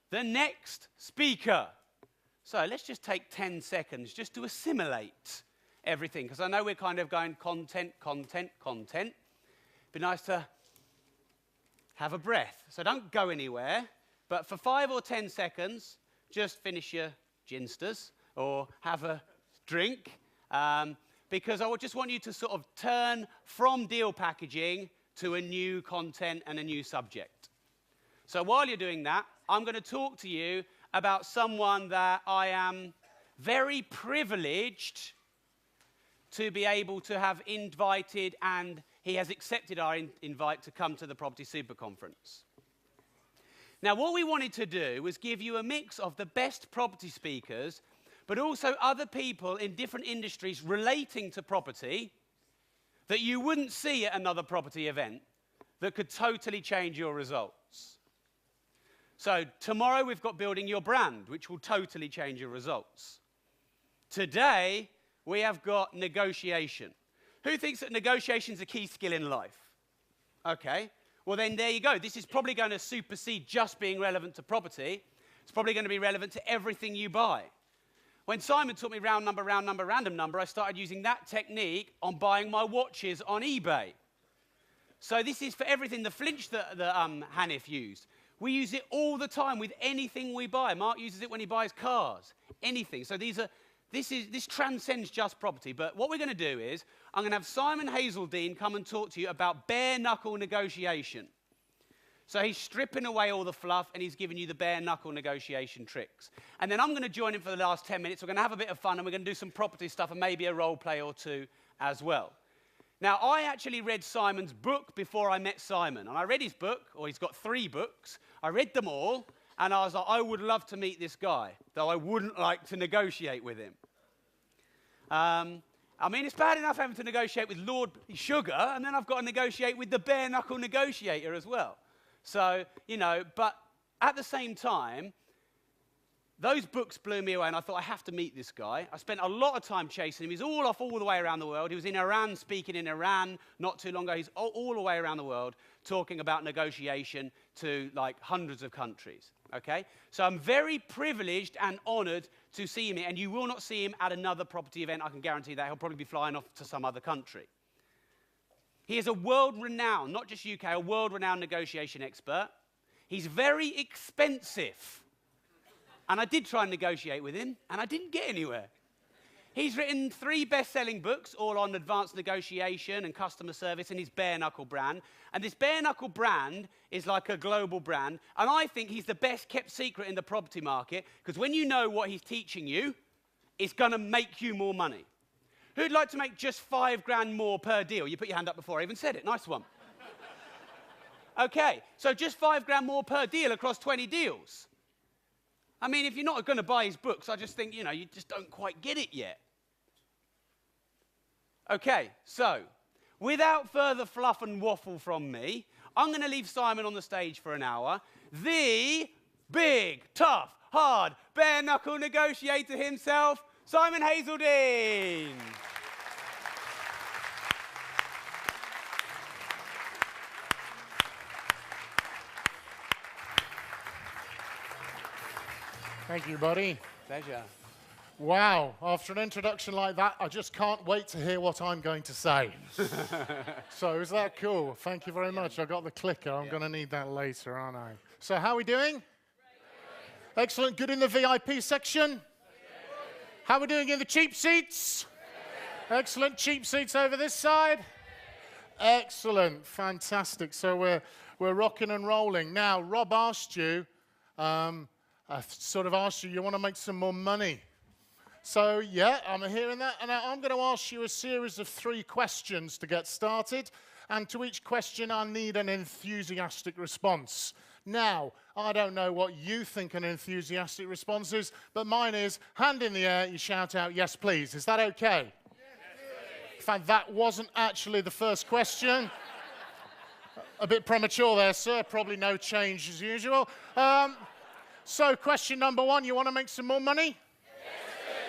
the next speaker. So let's just take 10 seconds just to assimilate everything, because I know we're kind of going content. Be nice to have a breath. So don't go anywhere, but for 5 or 10 seconds, just finish your ginsters or have a drink, because I just want you to sort of turn from deal packaging to a new content and a new subject. So while you're doing that, I'm going to talk to you about someone that I am very privileged to be able to have invited, and he has accepted our invite to come to the Property Super Conference. Now, what we wanted to do was give you a mix of the best property speakers, but also other people in different industries relating to property that you wouldn't see at another property event that could totally change your results. So tomorrow we've got building your brand, which will totally change your results. Today we have got negotiation. Who thinks that negotiation is a key skill in life? Okay, well then there you go. This is probably going to supersede just being relevant to property. It's probably going to be relevant to everything you buy. When Simon taught me round number, random number, I started using that technique on buying my watches on eBay. So this is for everything, the flinch that Hanif used. We use it all the time with anything we buy. Mark uses it when he buys cars, anything. So this transcends just property. But what we're going to do is, I'm going to have Simon Hazeldie come and talk to you about bare knuckle negotiation. So he's stripping away all the fluff and he's giving you the bare knuckle negotiation tricks. And then I'm going to join him for the last 10 minutes. We're going to have a bit of fun and we're going to do some property stuff and maybe a role play or two as well. Now, I actually read Simon's book before I met Simon. And I read his book, or he's got 3 books. I read them all, and I was like, I would love to meet this guy, though I wouldn't like to negotiate with him. I mean, it's bad enough having to negotiate with Lord Sugar, and then I've got to negotiate with the bare-knuckle negotiator as well. So, you know, but at the same time, those books blew me away, and I thought, I have to meet this guy. I spent a lot of time chasing him. He's all the way around the world. He was in Iran, speaking in Iran not too long ago. He's all the way around the world talking about negotiation to, like, hundreds of countries, okay? So I'm very privileged and honored to see him here, and you will not see him at another property event. I can guarantee that. He'll probably be flying off to some other country. He is a world-renowned, not just UK, a world-renowned negotiation expert. He's very expensive. And I did try and negotiate with him, and I didn't get anywhere. He's written 3 best-selling books, all on advanced negotiation and customer service and his bare-knuckle brand. And this bare-knuckle brand is like a global brand. And I think he's the best-kept secret in the property market, because when you know what he's teaching you, it's going to make you more money. Who'd like to make just 5 grand more per deal? You put your hand up before I even said it. Nice one. Okay, so just 5 grand more per deal across 20 deals. I mean, if you're not going to buy his books, I just think, you know, you just don't quite get it yet. Okay, so without further fluff and waffle from me, I'm going to leave Simon on the stage for an hour. The big, tough, hard, bare-knuckle negotiator himself, Simon Hazeldie. Thank you, buddy. Pleasure. Wow, after an introduction like that, I just can't wait to hear what I'm going to say. So is that cool? Thank you very much. I got the clicker. I'm going to need that later, aren't I? So how are we doing? Excellent. Good in the VIP section? How are we doing in the cheap seats? Excellent. Cheap seats over this side? Excellent. Fantastic. So we're rocking and rolling. Now, Rob asked you, I sort of asked you want to make some more money. So, yeah, I'm hearing that. And I'm going to ask you a series of 3 questions to get started. And to each question, I need an enthusiastic response. Now, I don't know what you think an enthusiastic response is, but mine is, hand in the air, you shout out, yes, please. Is that okay? Yes, please. In fact, that wasn't actually the first question. A bit premature there, sir. Probably no change as usual. So question number 1, you want to make some more money? Yes,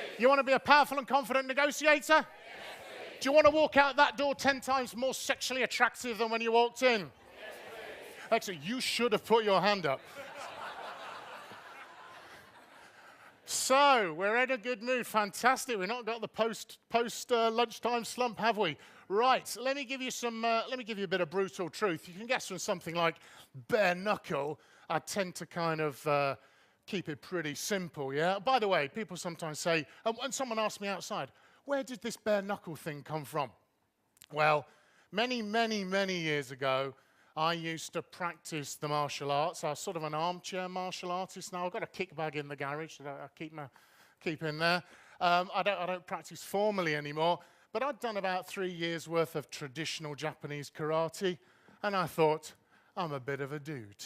please. You want to be a powerful and confident negotiator? Yes, please. Do you want to walk out that door 10 times more sexually attractive than when you walked in? Yes, please. Excellent. You should have put your hand up. So, we're in a good mood. Fantastic. We've not got the post lunchtime slump, have we? Right. Let me give you a bit of brutal truth. You can guess from something like bare knuckle. I tend to kind of keep it pretty simple, yeah? By the way, people sometimes say, and someone asked me outside, where did this bare knuckle thing come from? Well, many, many, many years ago, I used to practice the martial arts. I was sort of an armchair martial artist now. I've got a kick bag in the garage that I keep in there. I don't practice formally anymore, but I'd done about 3 years' worth of traditional Japanese karate, and I thought, I'm a bit of a dude.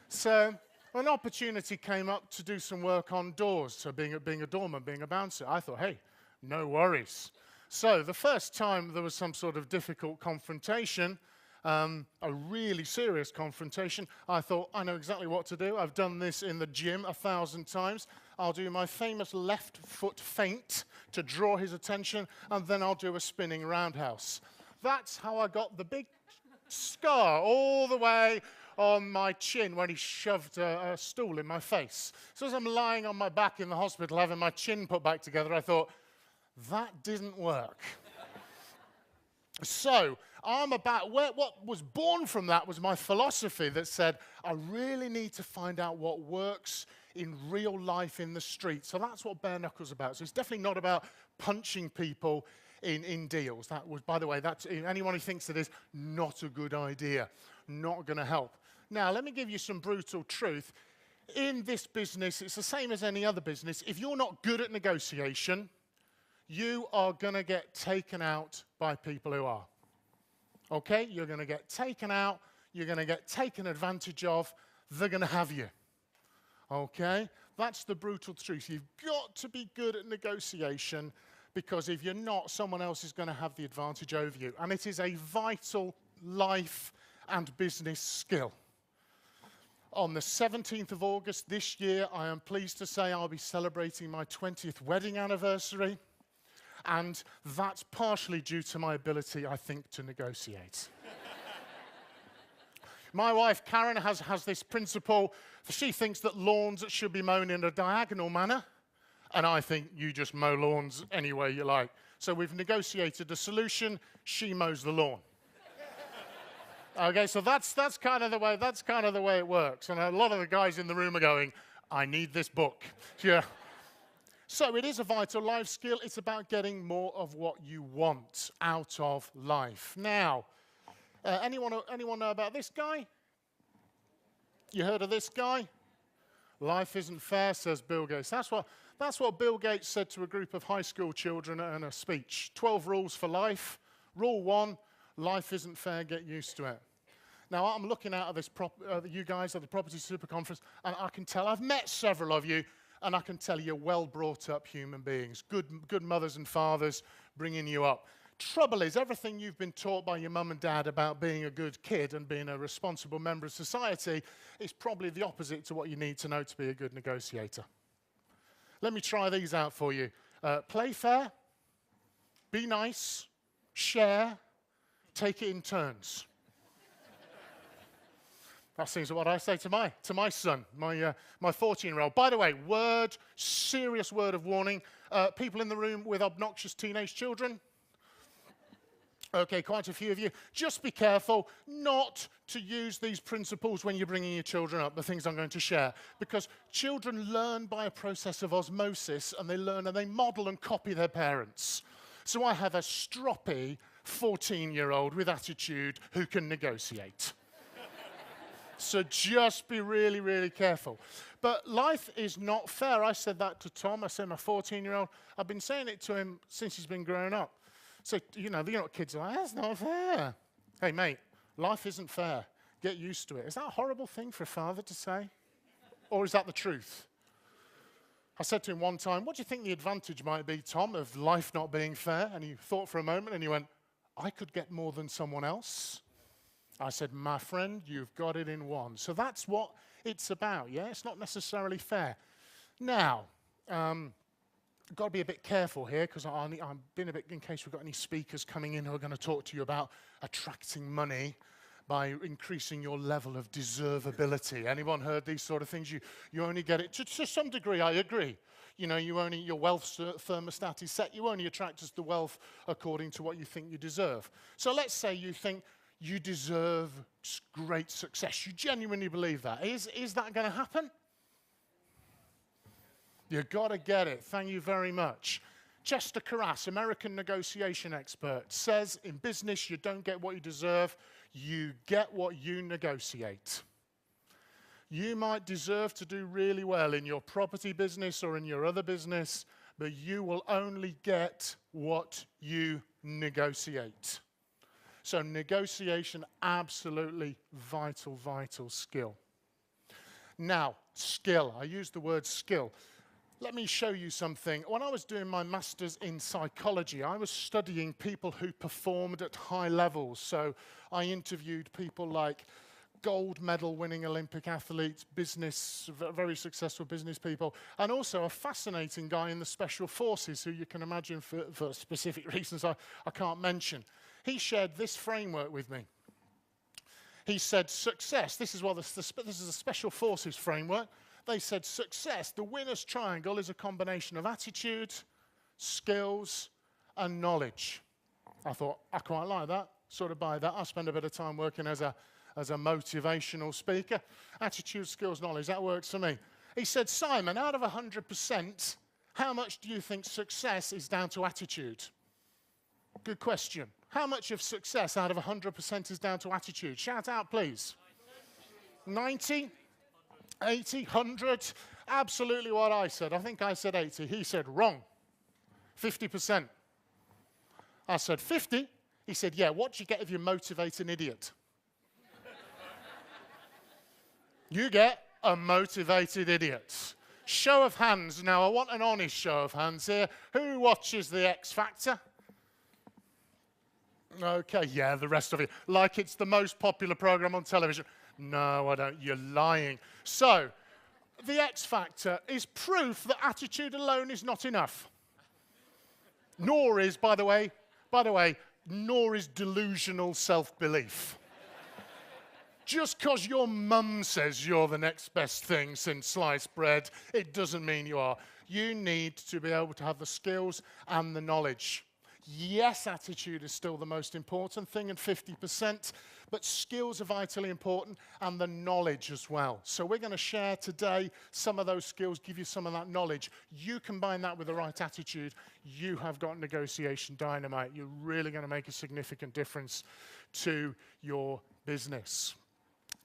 So an opportunity came up to do some work on doors, so being a doorman, being a bouncer. I thought, hey, no worries. So the first time there was some sort of difficult confrontation, a really serious confrontation, I thought, I know exactly what to do. I've done this in the gym 1,000 times. I'll do my famous left foot feint to draw his attention, and then I'll do a spinning roundhouse. That's how I got the big scar all the way on my chin when he shoved a stool in my face. So as I'm lying on my back in the hospital having my chin put back together, I thought, that didn't work. So what was born from that was my philosophy that said, I really need to find out what works in real life in the street. So that's what bare knuckles about. So it's definitely not about punching people in deals. That was, by the way, that's anyone who thinks it is, not a good idea. Not going to help. Now, let me give you some brutal truth. In this business, it's the same as any other business. If you're not good at negotiation, you are going to get taken out by people who are. Okay? You're going to get taken out. You're going to get taken advantage of. They're going to have you. Okay? That's the brutal truth. You've got to be good at negotiation, because if you're not, someone else is going to have the advantage over you. And it is a vital life and business skill. On the 17th of August this year, I am pleased to say I'll be celebrating my 20th wedding anniversary. And that's partially due to my ability, I think, to negotiate. My wife, Karen, has this principle. She thinks that lawns should be mown in a diagonal manner. And I think you just mow lawns any way you like. So we've negotiated a solution. She mows the lawn. Okay, so that's kind of the way it works. And a lot of the guys in the room are going, I need this book. Yeah. So it is a vital life skill. It's about getting more of what you want out of life. Now, anyone know about this guy? You heard of this guy? Life isn't fair, says Bill Gates. That's what Bill Gates said to a group of high school children in a speech. 12 rules for life. Rule 1, life isn't fair, get used to it. Now, I'm looking out at this you guys at the Property Super Conference, and I can tell, I've met several of you, and I can tell you're well-brought-up human beings, good mothers and fathers bringing you up. Trouble is, everything you've been taught by your mum and dad about being a good kid and being a responsible member of society is probably the opposite to what you need to know to be a good negotiator. Let me try these out for you. Play fair, be nice, share, take it in turns. That seems what I say to my son, my 14-year-old. By the way, serious word of warning. People in the room with obnoxious teenage children. Okay, quite a few of you. Just be careful not to use these principles when you're bringing your children up, the things I'm going to share. Because children learn by a process of osmosis, and they learn and they model and copy their parents. So I have a stroppy 14-year-old with attitude who can negotiate. So just be really, really careful. But life is not fair. I said that to Tom. I said my 14-year-old. I've been saying it to him since he's been growing up. So, you know what kids are like, that's not fair. Hey, mate, life isn't fair. Get used to it. Is that a horrible thing for a father to say? Or is that the truth? I said to him one time, what do you think the advantage might be, Tom, of life not being fair? And he thought for a moment and he went, I could get more than someone else. I said, my friend, you've got it in one. So that's what it's about, yeah? It's not necessarily fair. Now, got to be a bit careful here, because I've been a bit, in case we've got any speakers coming in who are going to talk to you about attracting money by increasing your level of deservability. Anyone heard these sort of things? You only get it, to some degree, I agree. You know, your wealth thermostat is set. You only attract the wealth according to what you think you deserve. So let's say you think you deserve great success. You genuinely believe that. Is that going to happen? You've got to get it. Thank you very much. Chester Carras, American negotiation expert, says in business you don't get what you deserve, you get what you negotiate. You might deserve to do really well in your property business or in your other business, but you will only get what you negotiate. So negotiation, absolutely vital, vital skill. Now, skill. I use the word skill. Let me show you something. When I was doing my master's in psychology, I was studying people who performed at high levels. So I interviewed people like gold medal winning Olympic athletes, very successful business people, and also a fascinating guy in the special forces who you can imagine for specific reasons I can't mention. He shared this framework with me. He said success, this is a special forces framework. They said success, the winner's triangle, is a combination of attitude, skills, and knowledge. I thought, I quite like that, sort of buy that. I spend a bit of time working as a motivational speaker. Attitude, skills, knowledge, that works for me. He said, Simon, out of 100%, how much do you think success is down to attitude? Good question. How much of success out of 100% is down to attitude? Shout out, please. 90? 80, 100, absolutely what I said. I think I said 80. He said, wrong, 50%. I said, 50? He said, yeah, what do you get if you motivate an idiot? You get a motivated idiot. Show of hands. Now, I want an honest show of hands here. Who watches the X Factor? Okay, yeah, the rest of you. Like it's the most popular program on television. No, I don't. You're lying. So, the X Factor is proof that attitude alone is not enough. Nor is, by the way, nor is delusional self-belief. Just because your mum says you're the next best thing since sliced bread, it doesn't mean you are. You need to be able to have the skills and the knowledge. Yes, attitude is still the most important thing at 50%, but skills are vitally important and the knowledge as well. So we're going to share today some of those skills, give you some of that knowledge. You combine that with the right attitude, you have got negotiation dynamite. You're really going to make a significant difference to your business.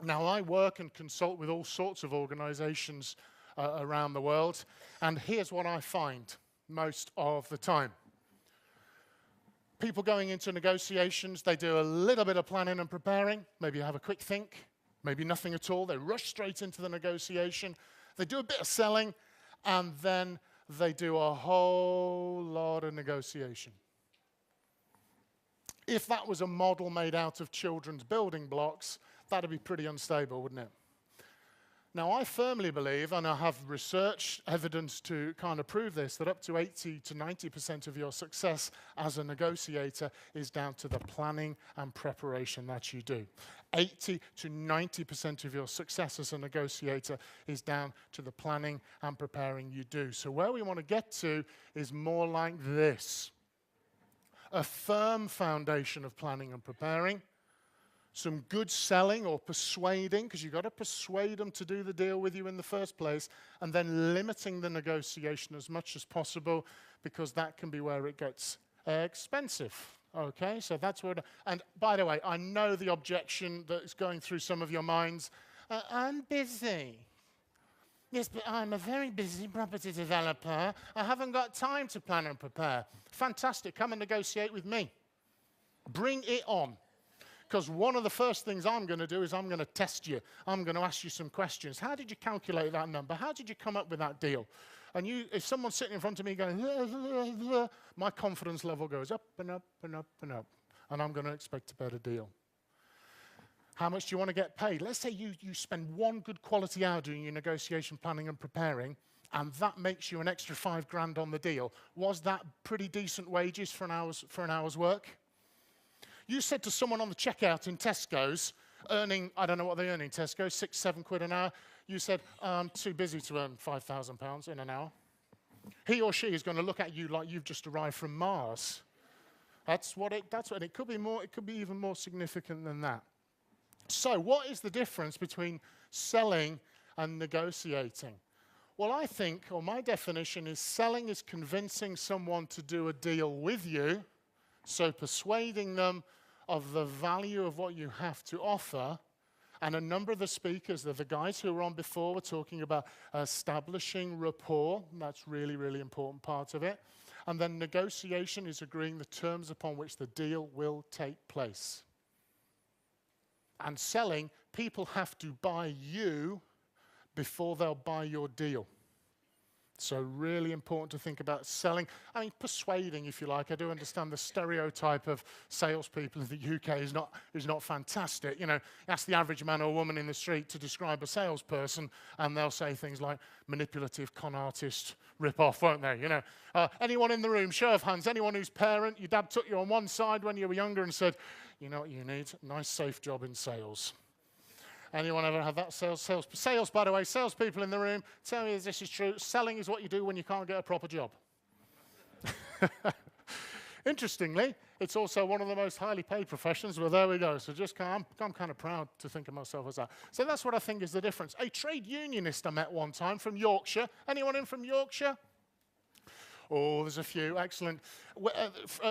Now, I work and consult with all sorts of organizations around the world, and here's what I find most of the time. People going into negotiations, they do a little bit of planning and preparing, maybe have a quick think, maybe nothing at all. They rush straight into the negotiation. They do a bit of selling, and then they do a whole lot of negotiation. If that was a model made out of children's building blocks, that'd be pretty unstable, wouldn't it? Now, I firmly believe, and I have research evidence to kind of prove this, that up to 80 to 90% of your success as a negotiator is down to the planning and preparation that you do. 80 to 90% of your success as a negotiator is down to the planning and preparing you do. So where we want to get to is more like this. A firm foundation of planning and preparing, some good selling or persuading, because you've got to persuade them to do the deal with you in the first place, and then limiting the negotiation as much as possible, because that can be where it gets expensive. Okay, so that's what, and by the way, I know the objection that is going through some of your minds. I'm busy. Yes, but I'm a very busy property developer. I haven't got time to plan and prepare. Fantastic, come and negotiate with me. Bring it on. Because one of the first things I'm going to do is I'm going to test you. I'm going to ask you some questions. How did you calculate that number? How did you come up with that deal? And if someone's sitting in front of me going, my confidence level goes up and up and up and up. And I'm going to expect a better deal. How much do you want to get paid? Let's say you spend one good quality hour doing your negotiation planning and preparing, and that makes you an extra $5,000 on the deal. Was that pretty decent wages for an hour's work? You said to someone on the checkout in Tesco's, earning, I don't know what they earn in Tesco, £6, £7 an hour. You said, I'm too busy to earn £5,000 in an hour. He or she is going to look at you like you've just arrived from Mars. That's what it could be more, it could be even more significant than that. So what is the difference between selling and negotiating? Well, I think, or my definition is, selling is convincing someone to do a deal with you, so persuading them of the value of what you have to offer. And a number of the speakers, the guys who were on before, were talking about establishing rapport. That's really, really important part of it. And then negotiation is agreeing the terms upon which the deal will take place. And selling, people have to buy you before they'll buy your deal. So really important to think about selling. I mean, persuading, if you like. I do understand the stereotype of salespeople in the UK is not fantastic. You know, ask the average man or woman in the street to describe a salesperson, and they'll say things like manipulative, con artist, rip-off, won't they? You know, anyone in the room, show of hands, anyone whose parent, your dad took you on one side when you were younger and said, you know what you need? A nice, safe job in sales. Anyone ever had that? Sales, by the way, salespeople in the room, tell me if this is true. Selling is what you do when you can't get a proper job. Interestingly, it's also one of the most highly paid professions. Well, there we go. So I'm kind of proud to think of myself as that. So that's what I think is the difference. A trade unionist I met one time from Yorkshire. Anyone in from Yorkshire? Oh, there's a few. Excellent.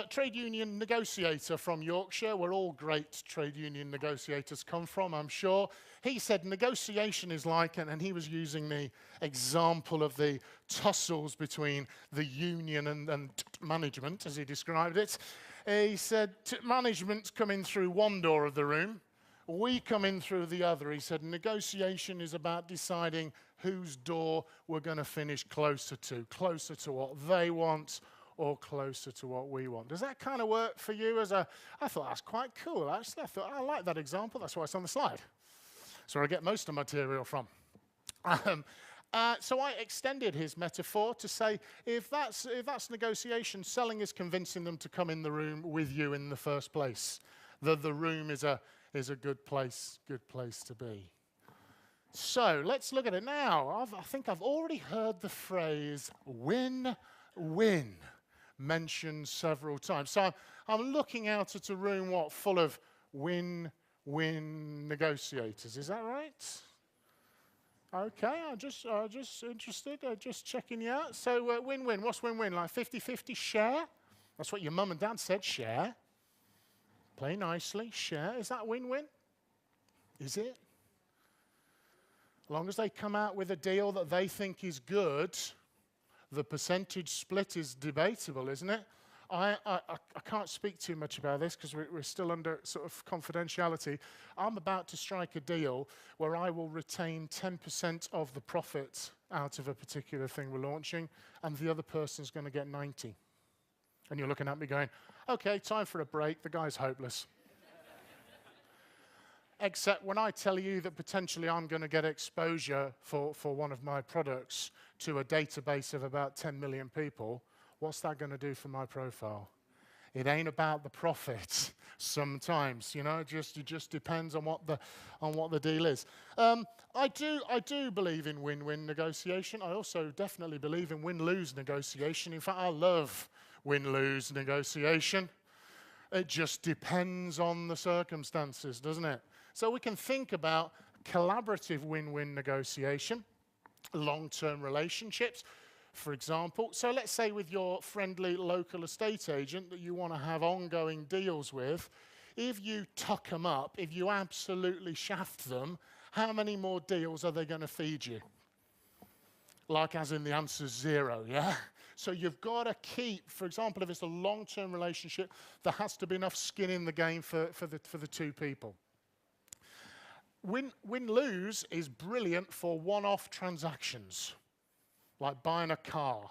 Trade union negotiator from Yorkshire, where all great trade union negotiators come from, I'm sure. He said negotiation is like, and he was using the example of the tussles between the union and management, as he described it. He said, management's come in through one door of the room. We come in through the other. He said, negotiation is about deciding whose door we're going to finish closer to what they want or closer to what we want. Does that kind of work for you? I thought that's quite cool, actually. I thought, I like that example. That's why it's on the slide. That's where I get most of the material from. So I extended his metaphor to say, if that's negotiation, selling is convincing them to come in the room with you in the first place. The room is a good place to be. So let's look at it now. I think I've already heard the phrase win-win mentioned several times. So I'm looking out at a room, full of win-win negotiators. Is that right? Okay, I'm just interested, just checking you out. So win-win, what's win-win? Like 50-50 share? That's what your mum and dad said, share. Play nicely, share. Is that win-win? Is it? As long as they come out with a deal that they think is good, the percentage split is debatable, isn't it? I can't speak too much about this because we're still under sort of confidentiality. I'm about to strike a deal where I will retain 10% of the profit out of a particular thing we're launching, and the other person's going to get 90. And you're looking at me going, okay, time for a break. The guy's hopeless. Except when I tell you that potentially I'm going to get exposure for one of my products to a database of about 10 million people, what's that going to do for my profile? It ain't about the profit sometimes, you know. It just depends on what the deal is. I do believe in win-win negotiation. I also definitely believe in win-lose negotiation. In fact, I love win-lose negotiation. It just depends on the circumstances, doesn't it? So we can think about collaborative win-win negotiation, long-term relationships, for example. So let's say with your friendly local estate agent that you want to have ongoing deals with, if you tuck them up, if you absolutely shaft them, how many more deals are they going to feed you? Like as in the answer's 0, yeah? So you've got to keep, for example, if it's a long-term relationship, there has to be enough skin in the game for the two people. Win-lose is brilliant for one-off transactions, like buying a car,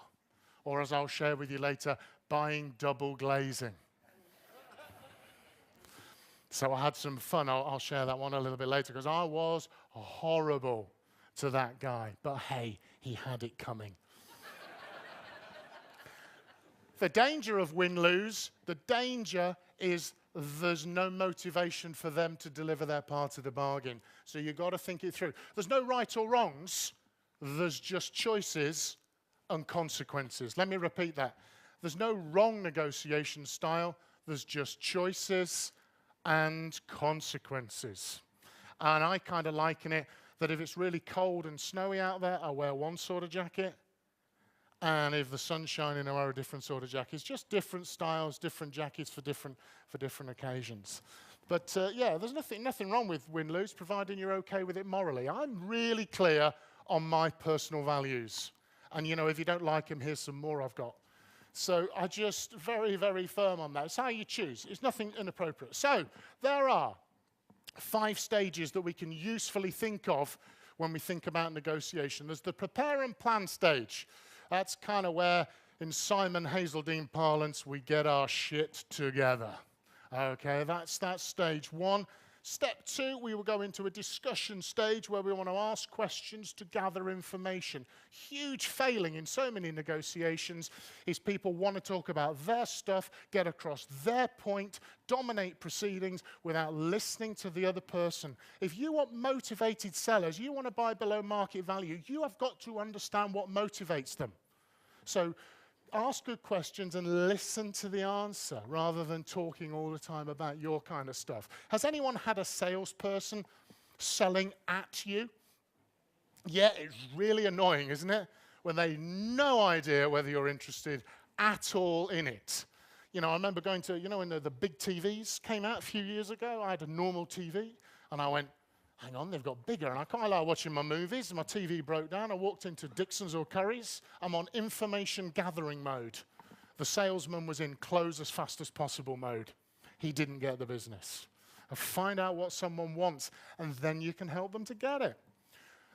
or as I'll share with you later, buying double glazing. So I had some fun. I'll share that one a little bit later, because I was horrible to that guy. But hey, he had it coming. The danger of win-lose, the danger is there's no motivation for them to deliver their part of the bargain. So you've got to think it through. There's no right or wrongs. There's just choices and consequences. Let me repeat that. There's no wrong negotiation style. There's just choices and consequences. And I kind of liken it that if it's really cold and snowy out there, I wear one sort of jacket. And if the sun's shining, I wear a different sort of jacket. It's just different styles, different jackets for different occasions. But yeah, there's nothing wrong with win-lose, providing you're okay with it morally. I'm really clear on my personal values. And you know, if you don't like them, here's some more I've got. So I just very, very firm on that. It's how you choose. It's nothing inappropriate. So there are 5 stages that we can usefully think of when we think about negotiation. There's the prepare and plan stage. That's kind of where, in Simon Hazeldie parlance, we get our shit together. Okay, that's stage 1. Step 2, we will go into a discussion stage where we want to ask questions to gather information. Huge failing in so many negotiations is people want to talk about their stuff, get across their point, dominate proceedings without listening to the other person. If you want motivated sellers, you want to buy below market value, you have got to understand what motivates them. So ask good questions and listen to the answer rather than talking all the time about your kind of stuff. Has anyone had a salesperson selling at you? Yeah, it's really annoying, isn't it? When they have no idea whether you're interested at all in it. You know, I remember going to, you know, when the big TVs came out a few years ago, I had a normal TV, and I went, hang on, they've got bigger, and I quite like watching my movies. My TV broke down. I walked into Dixon's or Curry's. I'm on information gathering mode. The salesman was in close as fast as possible mode. He didn't get the business. Find out what someone wants, and then you can help them to get it.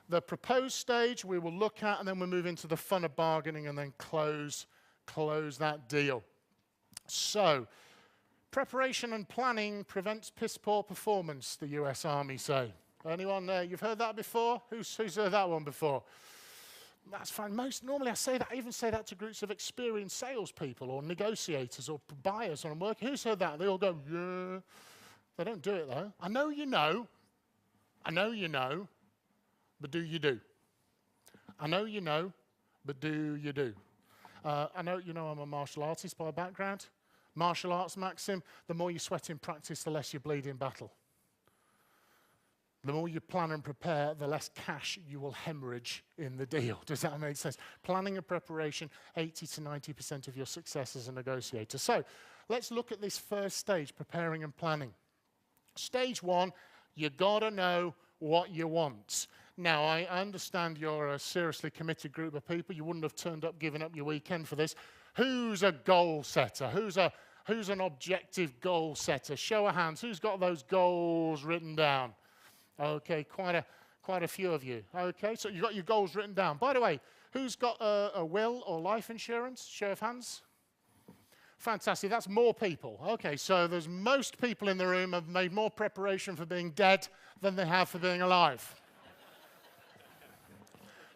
The propose stage we will look at, and then we'll move into the fun of bargaining and then close that deal. So, preparation and planning prevents piss-poor performance, the US Army say. Anyone there? You've heard that before? Who's heard that one before? That's fine. Normally I even say that to groups of experienced salespeople or negotiators or buyers when I'm working. Who's heard that? They all go, yeah. They don't do it though. I know you know, but do you do? I know you know, but do you do? I know you know I'm a martial artist by background. Martial arts maxim, the more you sweat in practice, the less you bleed in battle. The more you plan and prepare, the less cash you will hemorrhage in the deal. Does that make sense? Planning and preparation, 80 to 90% of your success as a negotiator. So let's look at this first stage, preparing and planning. Stage 1, you gotta know what you want. Now, I understand you're a seriously committed group of people. You wouldn't have turned up, given up your weekend for this. Who's a goal setter? Who's an objective goal setter? Show of hands. Who's got those goals written down? Okay, quite a few of you. Okay, so you've got your goals written down. By the way, who's got a will or life insurance? Show of hands. Fantastic, that's more people. Okay, so there's most people in the room have made more preparation for being dead than they have for being alive.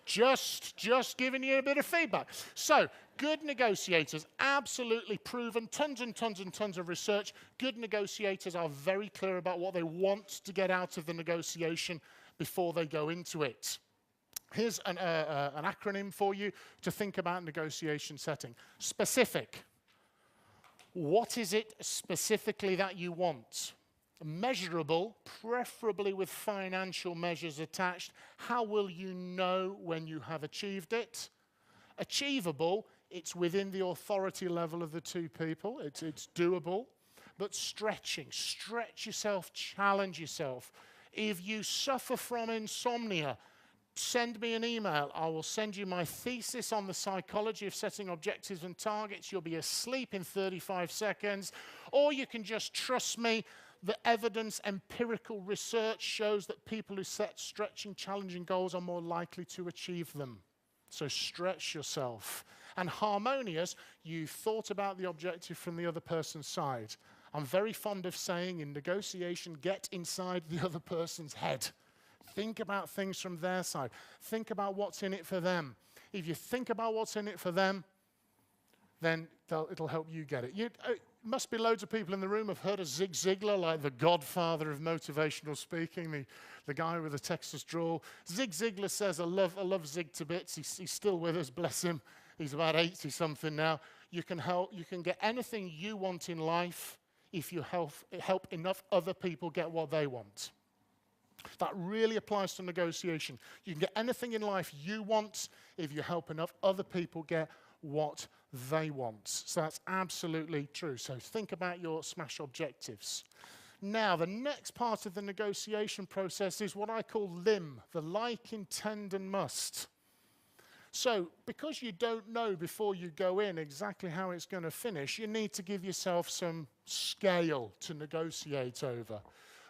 Just giving you a bit of feedback. So, good negotiators, absolutely proven, tons and tons and tons of research. Good negotiators are very clear about what they want to get out of the negotiation before they go into it. Here's an acronym for you to think about negotiation setting. Specific. What is it specifically that you want? Measurable, preferably with financial measures attached. How will you know when you have achieved it? Achievable, it's within the authority level of the two people. It's doable. But stretching, stretch yourself, challenge yourself. If you suffer from insomnia, send me an email. I will send you my thesis on the psychology of setting objectives and targets. You'll be asleep in 35 seconds. Or you can just trust me. The evidence, empirical research shows that people who set stretching, challenging goals are more likely to achieve them. So stretch yourself. And harmonious, you thought about the objective from the other person's side. I'm very fond of saying in negotiation, get inside the other person's head. Think about things from their side. Think about what's in it for them. If you think about what's in it for them, then it'll help you get it. Must be loads of people in the room have heard of Zig Ziglar, like the godfather of motivational speaking, the guy with the Texas drawl. Zig Ziglar says, I love Zig to bits. He's still with us, bless him. He's about 80-something now. You can get anything you want in life if you help enough other people get what they want. That really applies to negotiation. You can get anything in life you want if you help enough other people get what they want. So that's absolutely true. So think about your smash objectives. Now, the next part of the negotiation process is what I call LIM, the like, intend, and must. So because you don't know before you go in exactly how it's going to finish, you need to give yourself some scale to negotiate over.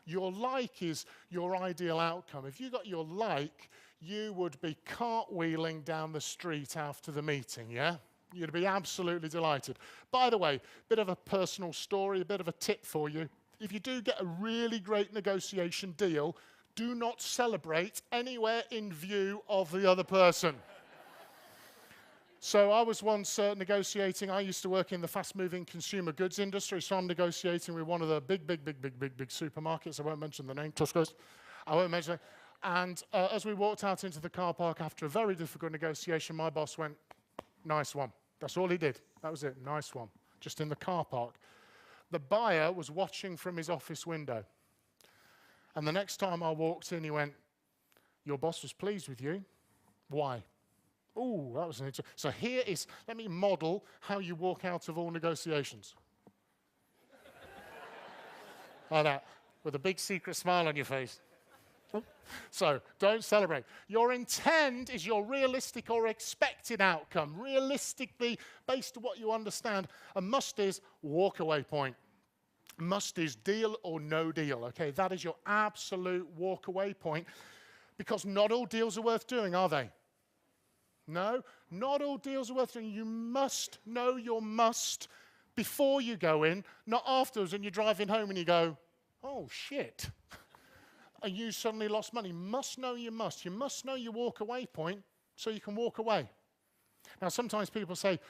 Your like is your ideal outcome. If you got your like, you would be cartwheeling down the street after the meeting, yeah? You'd be absolutely delighted. By the way, bit of a personal story, a bit of a tip for you. If you do get a really great negotiation deal, do not celebrate anywhere in view of the other person. So I was once negotiating. I used to work in the fast-moving consumer goods industry, so I'm negotiating with one of the big supermarkets. I won't mention the name, Tesco's. I won't mention it. And as we walked out into the car park after a very difficult negotiation, my boss went, "Nice one." That's all he did. That was it. Nice one. Just in the car park. The buyer was watching from his office window. And the next time I walked in, he went, "Your boss was pleased with you. Why?" Ooh, that was an interesting. So here is, let me model how you walk out of all negotiations. Like that, with a big secret smile on your face. So don't celebrate. Your intent is your realistic or expected outcome, realistically based on what you understand. A must is walk-away point. Must is deal or no deal, okay? That is your absolute walk-away point, because not all deals are worth doing, are they? No, not all deals are worth doing. You must know your must before you go in, not afterwards when you're driving home and you go, "Oh, shit." And you suddenly lost money. Must know your must. You must know your walk-away point so you can walk away. Now, sometimes people say,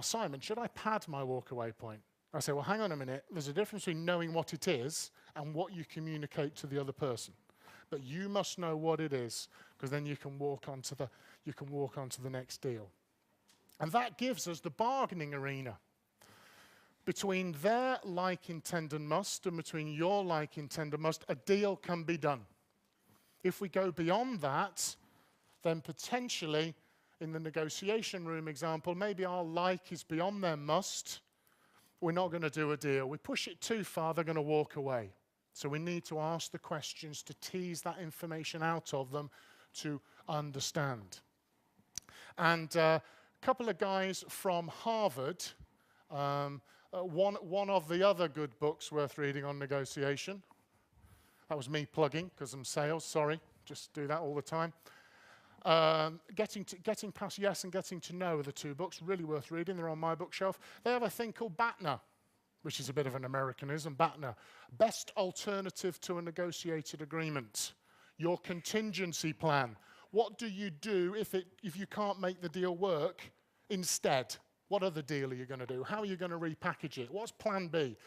"Simon, should I pad my walk-away point?" I say, well, hang on a minute. There's a difference between knowing what it is and what you communicate to the other person. But you must know what it is, because then you can walk on to the next deal. And that gives us the bargaining arena. Between their like, intend, and must, and between your like, intend, and must, a deal can be done. If we go beyond that, then potentially, in the negotiation room example, maybe our like is beyond their must. We're not going to do a deal. We push it too far, they're going to walk away. So we need to ask the questions to tease that information out of them to understand. And a couple of guys from Harvard, one of the other good books worth reading on negotiation. That was me plugging, because I'm sales, sorry. Just do that all the time. Getting Past Yes and Getting to Know are the two books, really worth reading. They're on my bookshelf. They have a thing called BATNA, which is a bit of an Americanism, BATNA. Best alternative to a negotiated agreement. Your contingency plan. What do you do if you can't make the deal work instead? What other deal are you going to do? How are you going to repackage it? What's plan B?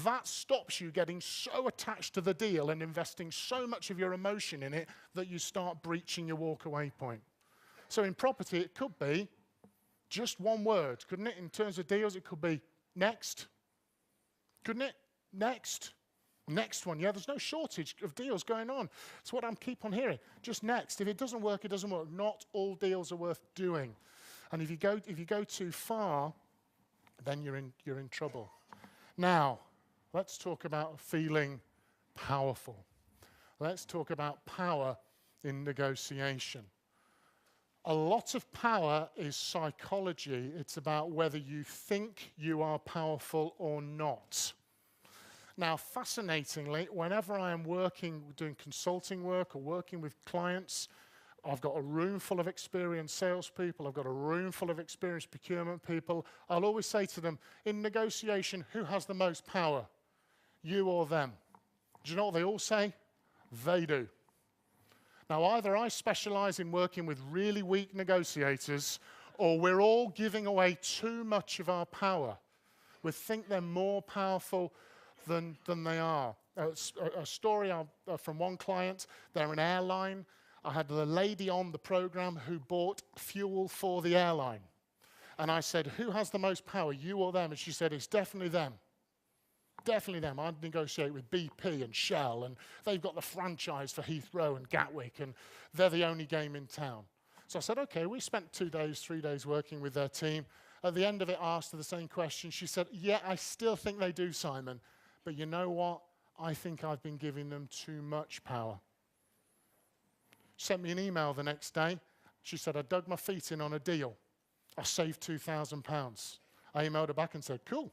That stops you getting so attached to the deal and investing so much of your emotion in it that you start breaching your walk-away point. So in property, it could be just one word, couldn't it? In terms of deals, it could be next. Couldn't it? Next. Next one. Yeah, there's no shortage of deals going on. It's what I keep on hearing. Just next. If it doesn't work, it doesn't work. Not all deals are worth doing. And if you go too far, then you're in trouble. Now, let's talk about feeling powerful. Let's talk about power in negotiation. A lot of power is psychology. It's about whether you think you are powerful or not. Now, fascinatingly, whenever I am doing consulting work or working with clients, I've got a room full of experienced salespeople, I've got a room full of experienced procurement people. I'll always say to them, in negotiation, who has the most power? You or them? Do you know what they all say? They do. Now, either I specialize in working with really weak negotiators, or we're all giving away too much of our power. We think they're more powerful than they are. A story from one client, they're an airline. I had the lady on the program who bought fuel for the airline. And I said, who has the most power, you or them? And she said, it's definitely them. Definitely them. I negotiate with BP and Shell, and they've got the franchise for Heathrow and Gatwick, and they're the only game in town. So I said, okay, we spent 2 days, 3 days working with their team. At the end of it, I asked her the same question. She said, yeah, I still think they do, Simon. But you know what? I think I've been giving them too much power. Sent me an email the next day. She said, I dug my feet in on a deal. I saved £2,000. I emailed her back and said, cool,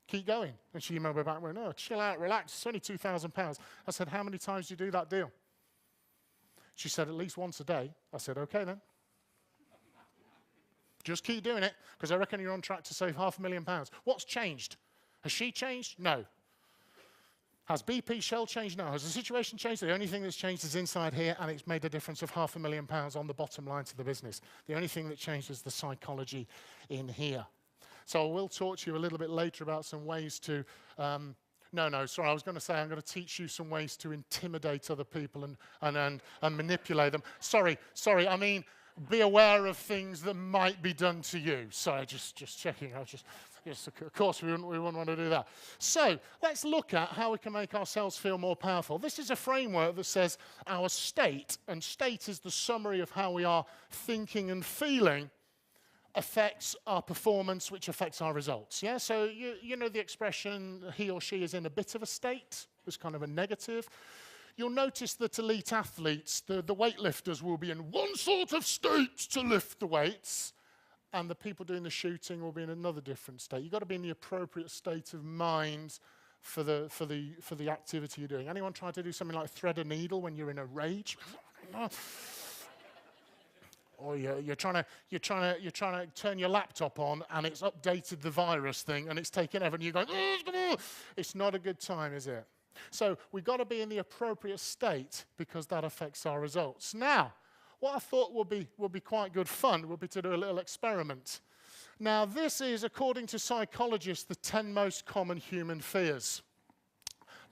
keep going. And she emailed me back and went, oh, chill out, relax, it's only £2,000. I said, how many times do you do that deal? She said, at least once a day. I said, okay then. Just keep doing it, because I reckon you're on track to save £500,000. What's changed? Has she changed? No. Has BP, Shell changed? No. Has the situation changed? The only thing that's changed is inside here, and it's made a difference of £500,000 on the bottom line to the business. The only thing that changed is the psychology in here. So I will talk to you a little bit later about some ways to... sorry, I was going to say I'm going to teach you some ways to intimidate other people and manipulate them. Sorry, I mean, be aware of things that might be done to you. Sorry, just checking. Yes, of course, we wouldn't want to do that. So let's look at how we can make ourselves feel more powerful. This is a framework that says our state, and state is the summary of how we are thinking and feeling, affects our performance, which affects our results. Yeah, so you know the expression, he or she is in a bit of a state, was kind of a negative. You'll notice that elite athletes, the weightlifters, will be in one sort of state to lift the weights, and the people doing the shooting will be in another different state. You've got to be in the appropriate state of mind for the activity you're doing. Anyone try to do something like thread a needle when you're in a rage? Or you're trying to turn your laptop on and it's updated the virus thing and it's taken ever and you're going, it's not a good time, is it? So we've got to be in the appropriate state because that affects our results. Now, what I thought would be quite good fun would be to do a little experiment. Now, this is, according to psychologists, the 10 most common human fears.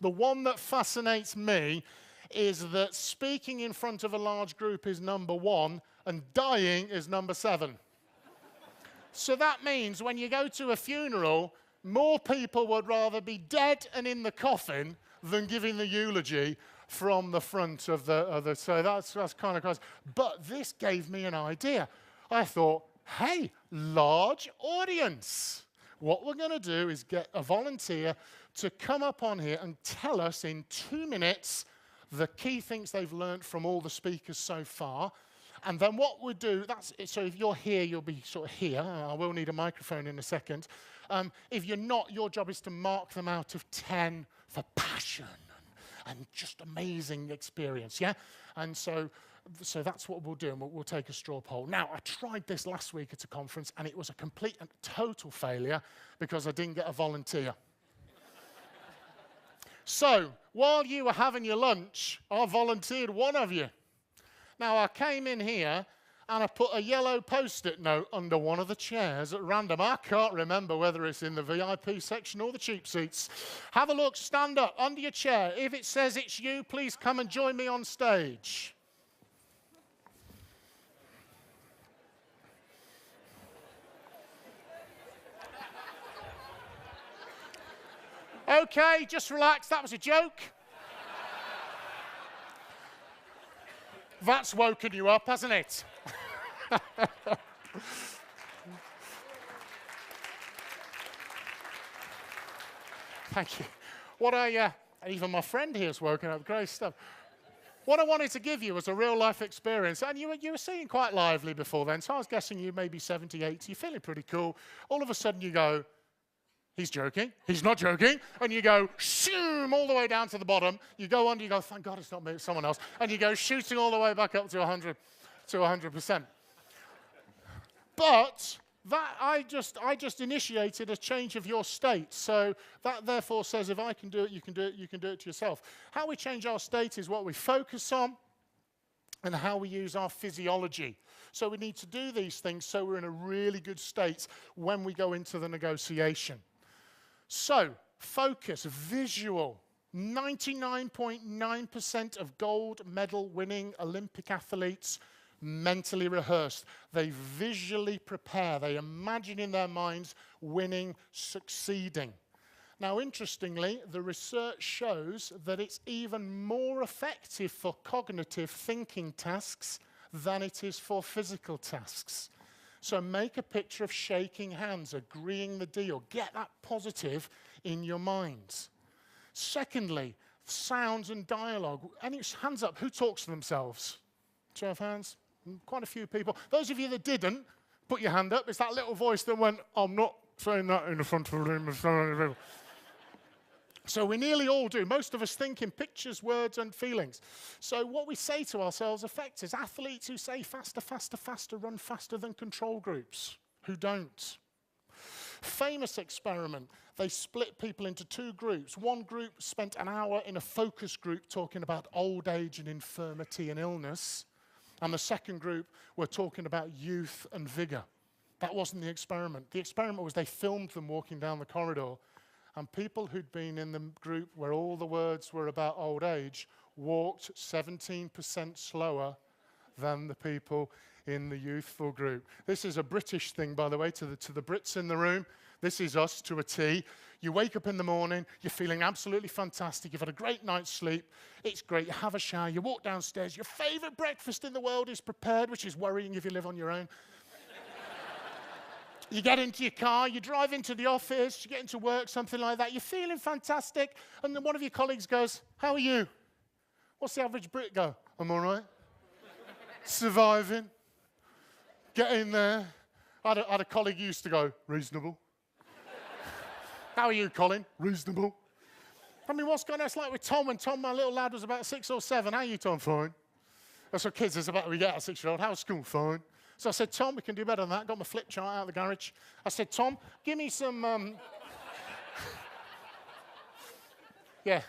The one that fascinates me is that speaking in front of a large group is number 1 and dying is number 7. So that means when you go to a funeral, more people would rather be dead and in the coffin than giving the eulogy from the front of the so that's kind of crazy. But this gave me an idea. I thought, hey, large audience. What we're going to do is get a volunteer to come up on here and tell us in 2 minutes the key things they've learned from all the speakers so far. And then what we do, so if you're here, you'll be sort of here. I will need a microphone in a second. If you're not, your job is to mark them out of 10 for passion and just amazing experience, yeah? And so that's what we'll do, and we'll take a straw poll. Now, I tried this last week at a conference, and it was a complete and total failure because I didn't get a volunteer. So, while you were having your lunch, I volunteered one of you. Now, I came in here, and I put a yellow Post-it note under one of the chairs at random. I can't remember whether it's in the VIP section or the cheap seats. Have a look, stand up under your chair. If it says it's you, please come and join me on stage. Okay, just relax, that was a joke. That's woken you up, hasn't it? Thank you. Even my friend here has woken up, great stuff. What I wanted to give you was a real-life experience, and you were seeing quite lively before then, so I was guessing you may be 70, 80, you're feeling pretty cool. All of a sudden you go, he's joking, he's not joking, and you go, shoom, all the way down to the bottom. You go under, you go, thank God it's not me, it's someone else, and you go shooting all the way back up to 100%. But that I just initiated a change of your state. So that therefore says if I can do it, you can do it, you can do it to yourself. How we change our state is what we focus on and how we use our physiology. So we need to do these things so we're in a really good state when we go into the negotiation. So focus, visual. 99.9% of gold medal winning Olympic athletes mentally rehearsed. They visually prepare. They imagine in their minds winning, succeeding. Now, interestingly, the research shows that it's even more effective for cognitive thinking tasks than it is for physical tasks. So make a picture of shaking hands, agreeing the deal. Get that positive in your minds. Secondly, sounds and dialogue. Any hands up, who talks to themselves? Show of hands. Quite a few people. Those of you that didn't, put your hand up. It's that little voice that went, I'm not saying that in the front of the room. So we nearly all do. Most of us think in pictures, words, and feelings. So what we say to ourselves affects us. Athletes who say faster, faster, faster, run faster than control groups who don't. Famous experiment. They split people into two groups. One group spent an hour in a focus group talking about old age and infirmity and illness. And the second group were talking about youth and vigor. That wasn't the experiment. The experiment was they filmed them walking down the corridor. And people who'd been in the group where all the words were about old age walked 17% slower than the people in the youthful group. This is a British thing, by the way, to the Brits in the room. This is us to a T. You wake up in the morning, you're feeling absolutely fantastic, you've had a great night's sleep, it's great, you have a shower, you walk downstairs, your favourite breakfast in the world is prepared, which is worrying if you live on your own. You get into your car, you drive into the office, you get into work, something like that. You're feeling fantastic, and then one of your colleagues goes, how are you? What's the average Brit go? I'm all right. Surviving. Getting there. I had a colleague who used to go, reasonable. How are you, Colin? Reasonable. I mean, what's going on? It's like with Tom. When Tom, my little lad, was about 6 or 7. How are you, Tom? Fine. That's what kids is about. We get a 6-year-old. How's school? Fine. So I said, Tom, we can do better than that. Got my flip chart out of the garage. I said, Tom, give me some... Yeah,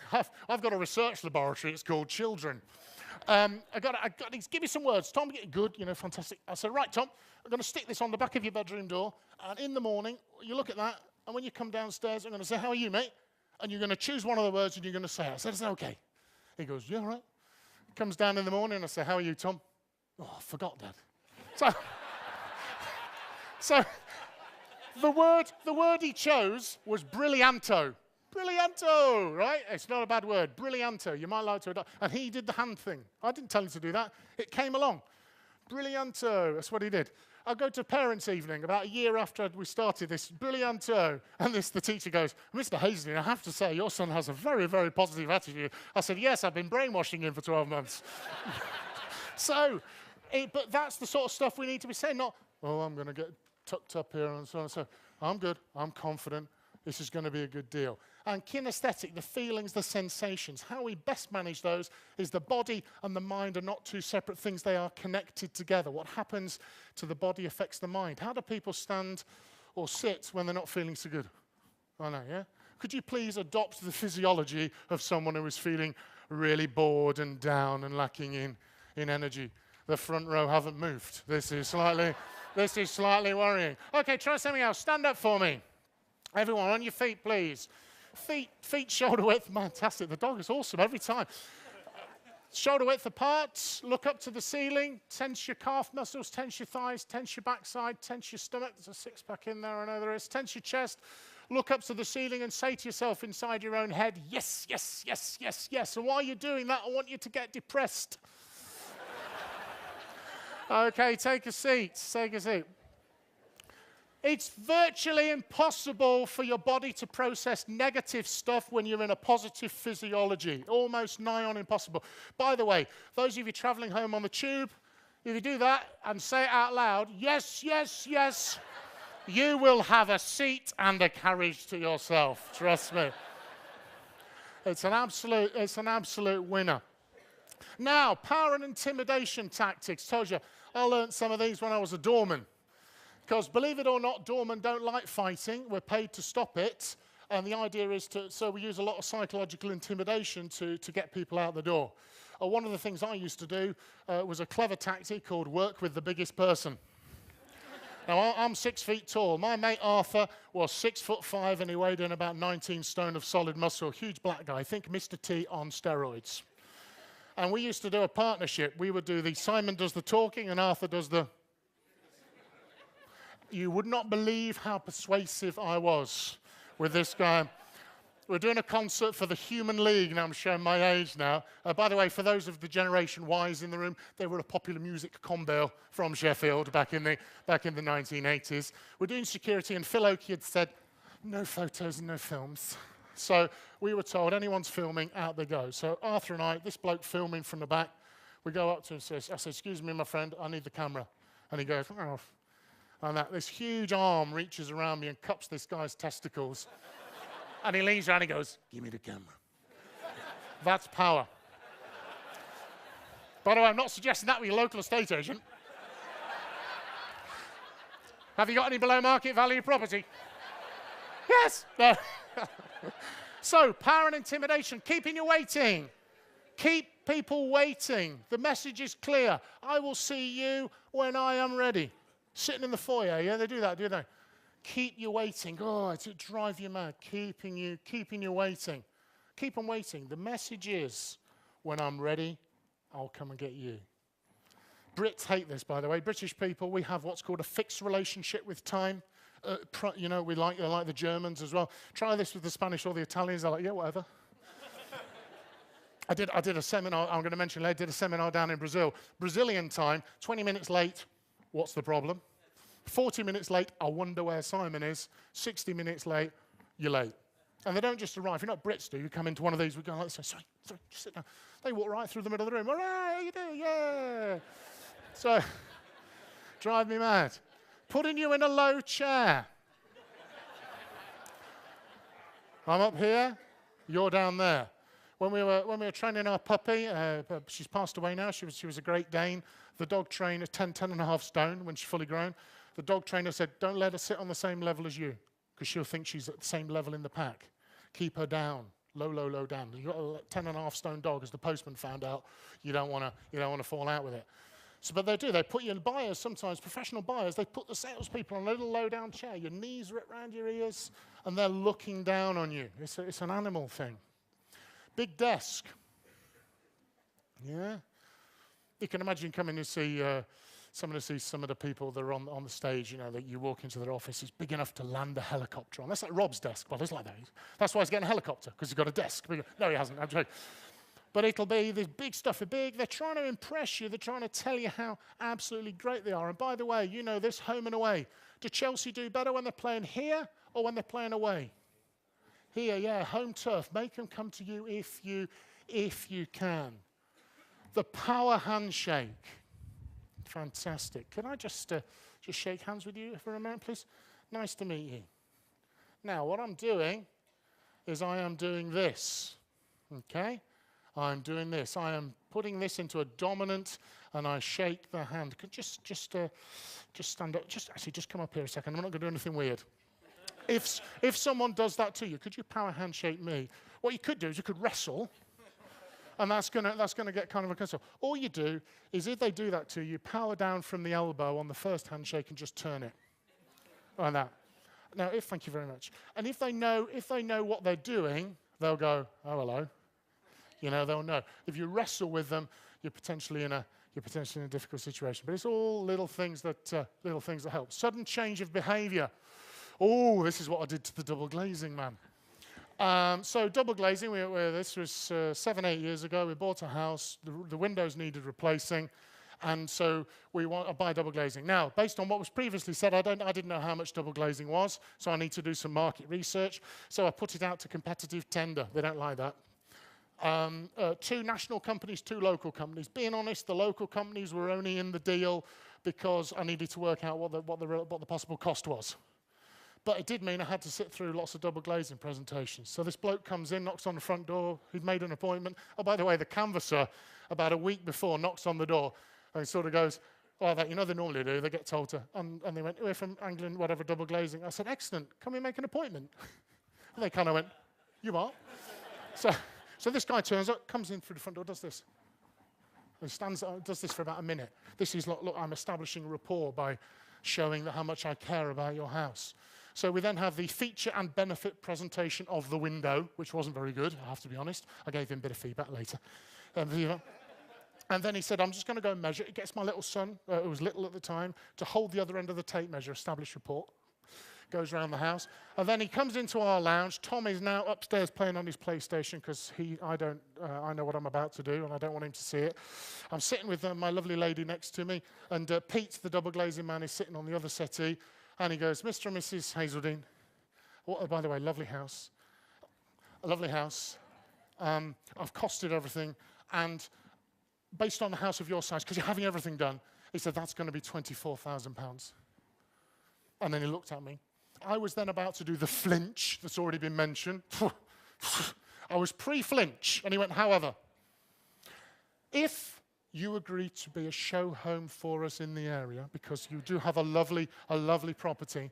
I've got a research laboratory. It's called Children. Give me some words. Tom, good, fantastic. I said, right, Tom, I'm going to stick this on the back of your bedroom door. And in the morning, you look at that. And when you come downstairs, I'm going to say, how are you, mate? And you're going to choose one of the words and you're going to say it. I said, is that okay? He goes, yeah, all right. Comes down in the morning. I say, how are you, Tom? Oh, I forgot, Dad. So the word he chose was brillianto. Brillianto, right? It's not a bad word. Brillianto. You might like to adopt. And he did the hand thing. I didn't tell him to do that. It came along. Brillianto. That's what he did. I go to parents' evening about a year after we started this. Brillianto. And the teacher goes, Mr. Hazeldie, I have to say, your son has a very, very positive attitude. I said, yes, I've been brainwashing him for 12 months. But that's the sort of stuff we need to be saying, not, oh, I'm going to get tucked up here and so on and so on. I'm good. I'm confident. This is going to be a good deal. And kinesthetic, the feelings, the sensations, how we best manage those is the body and the mind are not two separate things. They are connected together. What happens to the body affects the mind. How do people stand or sit when they're not feeling so good? I know, yeah? Could you please adopt the physiology of someone who is feeling really bored and down and lacking in energy? The front row haven't moved. This is slightly worrying. Okay, try something else. Stand up for me. Everyone, on your feet, please. Feet shoulder width. Fantastic. The dog is awesome every time. Shoulder width apart. Look up to the ceiling. Tense your calf muscles. Tense your thighs. Tense your backside. Tense your stomach. There's a six-pack in there. I know there is. Tense your chest. Look up to the ceiling and say to yourself inside your own head, yes, yes, yes, yes, yes. And while you're doing that, I want you to get depressed. Okay, take a seat. Take a seat. It's virtually impossible for your body to process negative stuff when you're in a positive physiology. Almost nigh on impossible. By the way, those of you traveling home on the tube, if you do that and say it out loud, yes, yes, yes, you will have a seat and a carriage to yourself. Trust me. It's an absolute winner. Now, power and intimidation tactics. Told you, I learned some of these when I was a doorman. Because believe it or not, doormen don't like fighting. We're paid to stop it. And the idea is so we use a lot of psychological intimidation to get people out the door. One of the things I used to do was a clever tactic called work with the biggest person. Now, I'm 6 feet tall. My mate Arthur was 6'5", and he weighed in about 19 stone of solid muscle. Huge black guy. Think Mr. T on steroids. And we used to do a partnership. We would do Simon does the talking and Arthur does the... You would not believe how persuasive I was with this guy. We're doing a concert for the Human League. Now I'm showing my age now. By the way, for those of the Generation Ys in the room, they were a popular music combo from Sheffield back in the 1980s. We're doing security, and Phil Oakey had said, no photos and no films. So we were told, anyone's filming, out they go. So Arthur and I, this bloke filming from the back, we go up to him and says, I say, excuse me, my friend, I need the camera. And he goes, oh. And this huge arm reaches around me and cups this guy's testicles. And he leans around and he goes, give me the camera. That's power. By the way, I'm not suggesting that with your local estate agent. Have you got any below market value property? Yes. No. So, power and intimidation, keeping you waiting. Keep people waiting. The message is clear. I will see you when I am ready. Sitting in the foyer, yeah, they do that, do they? Keep you waiting. Oh, it drive you mad. Keeping you waiting. Keep them waiting. The message is, when I'm ready, I'll come and get you. Brits hate this, by the way. British people, we have what's called a fixed relationship with time. You know, we like the Germans as well. Try this with the Spanish or the Italians. They're like, yeah, whatever. I did a seminar, I'm going to mention later, I did a seminar down in Brazil. Brazilian time, 20 minutes late, what's the problem? 40 minutes late, I wonder where Simon is. 60 minutes late, you're late. And they don't just arrive. You're not Brits, do you? Come into one of these, we go like this, sorry, just sit down. They walk right through the middle of the room. All right, how you doing? Yeah. So, drive me mad. Putting you in a low chair. I'm up here, you're down there. When we were training our puppy, she's passed away now, she was a Great Dane. The dog trainer, 10 and a half stone when she's fully grown. The dog trainer said, don't let her sit on the same level as you, because she'll think she's at the same level in the pack. Keep her down, low down. You've got a 10 and a half stone dog, as the postman found out. You don't want to fall out with it. So, but they do. They put you in buyers, sometimes professional buyers, they put the salespeople on a little low-down chair. Your knees are around your ears, and they're looking down on you. It's an animal thing. Big desk. Yeah. You can imagine coming to see some of the people that are on the stage, you know, that you walk into their office, it's big enough to land a helicopter on. That's like Rob's desk. Well, it's like that. That's why he's getting a helicopter, because he's got a desk. No, he hasn't. I'm joking. But it'll be this big stuff, they're trying to impress you, they're trying to tell you how absolutely great they are. And by the way, you know this, home and away. Do Chelsea do better when they're playing here or when they're playing away? Here, yeah, home turf. Make them come to you if you can. The power handshake. Fantastic. Can I just shake hands with you for a moment, please? Nice to meet you. Now, what I'm doing is I am doing this, okay? I'm doing this. I am putting this into a dominant, and I shake the hand. Could just stand up. Just come up here a second. I'm not going to do anything weird. If someone does that to you, could you power handshake me? What you could do is you could wrestle, and that's gonna get kind of a concern. All you do is, if they do that to you, power down from the elbow on the first handshake and just turn it like that. Now, thank you very much. And if they know what they're doing, they'll go, oh, hello. You know, they'll know. If you wrestle with them, you're potentially in a difficult situation. But it's all little things that help. Sudden change of behaviour. Oh, this is what I did to the double glazing man. So double glazing, this was 7-8 years ago. We bought a house. The windows needed replacing. And so we want to buy double glazing. Now, based on what was previously said, I didn't know how much double glazing was, so I need to do some market research. So I put it out to competitive tender. They don't like that. 2 national companies, 2 local companies. Being honest, the local companies were only in the deal because I needed to work out what the possible cost was. But it did mean I had to sit through lots of double glazing presentations. So this bloke comes in, knocks on the front door. He'd made an appointment. Oh, by the way, the canvasser, about a week before, knocks on the door and sort of goes, well, they normally do. They get told to. And they went, we're from England, whatever, double glazing. I said, excellent. Can we make an appointment? And they kind of went, you are? So this guy turns up, comes in through the front door, does this. And stands up, does this for about a minute. This is, look, I'm establishing rapport by showing how much I care about your house. So we then have the feature and benefit presentation of the window, which wasn't very good, I have to be honest. I gave him a bit of feedback later. And then he said, I'm just going to go measure. He gets my little son, who was little at the time, to hold the other end of the tape measure, establish report. Goes around the house. And then he comes into our lounge. Tom is now upstairs playing on his PlayStation because I know what I'm about to do and I don't want him to see it. I'm sitting with my lovely lady next to me, and Pete, the double glazing man, is sitting on the other settee, and he goes, Mr. and Mrs. Hazeldie, by the way, lovely house. A lovely house. I've costed everything, and based on the house of your size, because you're having everything done, he said, that's going to be £24,000. And then he looked at me. I was then about to do the flinch that's already been mentioned. I was pre-flinch. And he went, however, if you agree to be a show home for us in the area, because you do have a lovely property,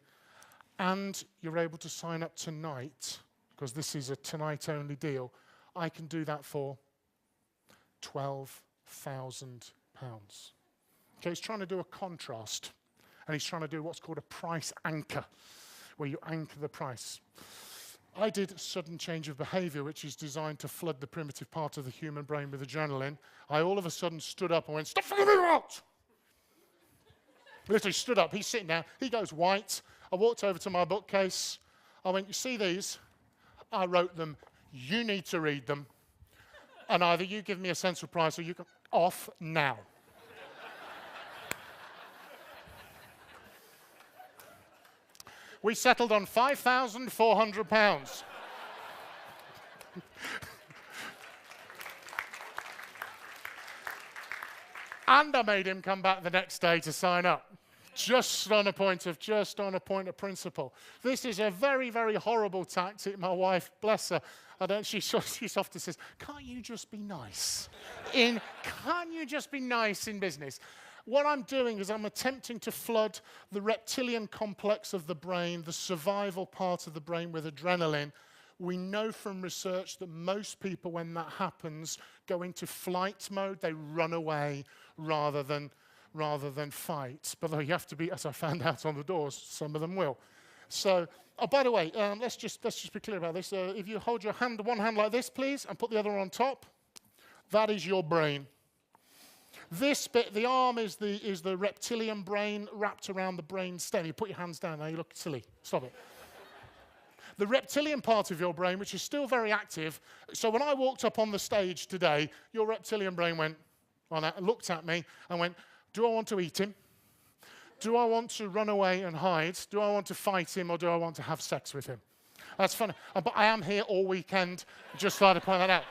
and you're able to sign up tonight, because this is a tonight-only deal, I can do that for £12,000. Okay, he's trying to do a contrast. And he's trying to do what's called a price anchor, where you anchor the price. I did a sudden change of behavior, which is designed to flood the primitive part of the human brain with adrenaline. I all of a sudden stood up and went, stop figuring me out! Literally stood up. He's sitting down. He goes white. I walked over to my bookcase. I went, you see these? I wrote them. You need to read them. And either you give me a sensible price or you go off now. We settled on £5,400. And I made him come back the next day to sign up. Just on a point of principle. This is a very, very horrible tactic. My wife, bless her, she often says, can't you just be nice? Can't you just be nice in business? What I'm doing is I'm attempting to flood the reptilian complex of the brain, the survival part of the brain, with adrenaline. We know from research that most people, when that happens, go into flight mode. They run away rather than fight. But you have to be, as I found out on the doors, some of them will. So, oh, by the way, let's just be clear about this. If you hold your hand, one hand like this, please, and put the other on top, that is your brain. This bit, the arm, is the reptilian brain wrapped around the brain stem. You put your hands down now, you look silly. Stop it. The reptilian part of your brain, which is still very active. So when I walked up on the stage today, your reptilian brain went, looked at me and went, do I want to eat him? Do I want to run away and hide? Do I want to fight him, or do I want to have sex with him? That's funny. But I am here all weekend, just like to point that out.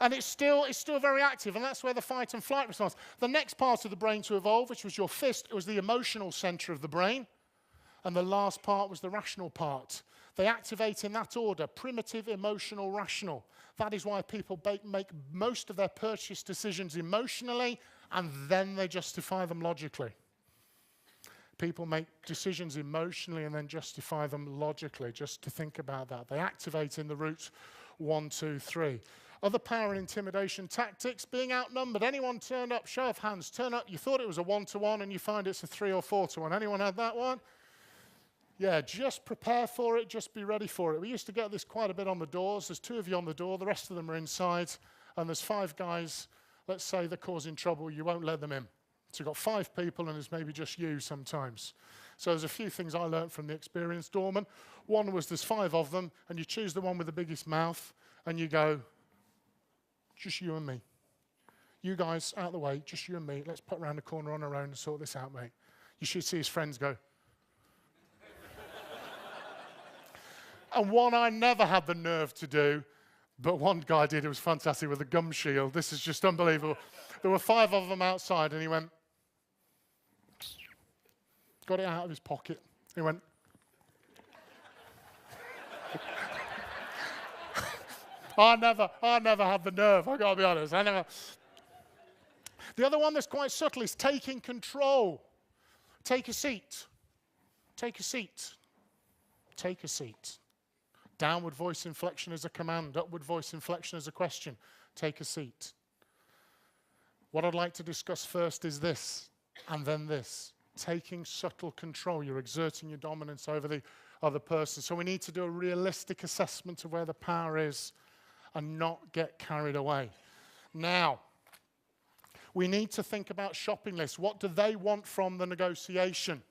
And it's still very active, and that's where the fight and flight response. The next part of the brain to evolve, which was your fist, it was the emotional center of the brain. And the last part was the rational part. They activate in that order: primitive, emotional, rational. That is why people make most of their purchase decisions emotionally, and then they justify them logically. People make decisions emotionally and then justify them logically, just to think about that. They activate in the roots 1, 2, 3. Other power and intimidation tactics: being outnumbered. Anyone turned up? Show of hands. Turn up. You thought it was a 1-to-1 and you find it's a 3 or 4-to-1. Anyone had that one? Yeah, just prepare for it. Just be ready for it. We used to get this quite a bit on the doors. There's 2 of you on the door. The rest of them are inside. And there's 5 guys, let's say they're causing trouble. You won't let them in. So you've got 5 people and it's maybe just you sometimes. So there's a few things I learned from the experienced doorman. One was there's 5 of them and you choose the one with the biggest mouth and you go, just you and me. You guys out of the way, just you and me. Let's put around the corner on our own and sort this out, mate. You should see his friends go. And one I never had the nerve to do, but one guy did. It was fantastic with a gum shield. This is just unbelievable. There were 5 of them outside, and he went, got it out of his pocket. He went, I never had the nerve, I've got to be honest. The other one that's quite subtle is taking control. Take a seat. Take a seat. Take a seat. Downward voice inflection is a command. Upward voice inflection is a question. Take a seat. What I'd like to discuss first is this, and then this. Taking subtle control. You're exerting your dominance over the other person. So we need to do a realistic assessment of where the power is and not get carried away. Now, we need to think about shopping lists. What do they want from the negotiation?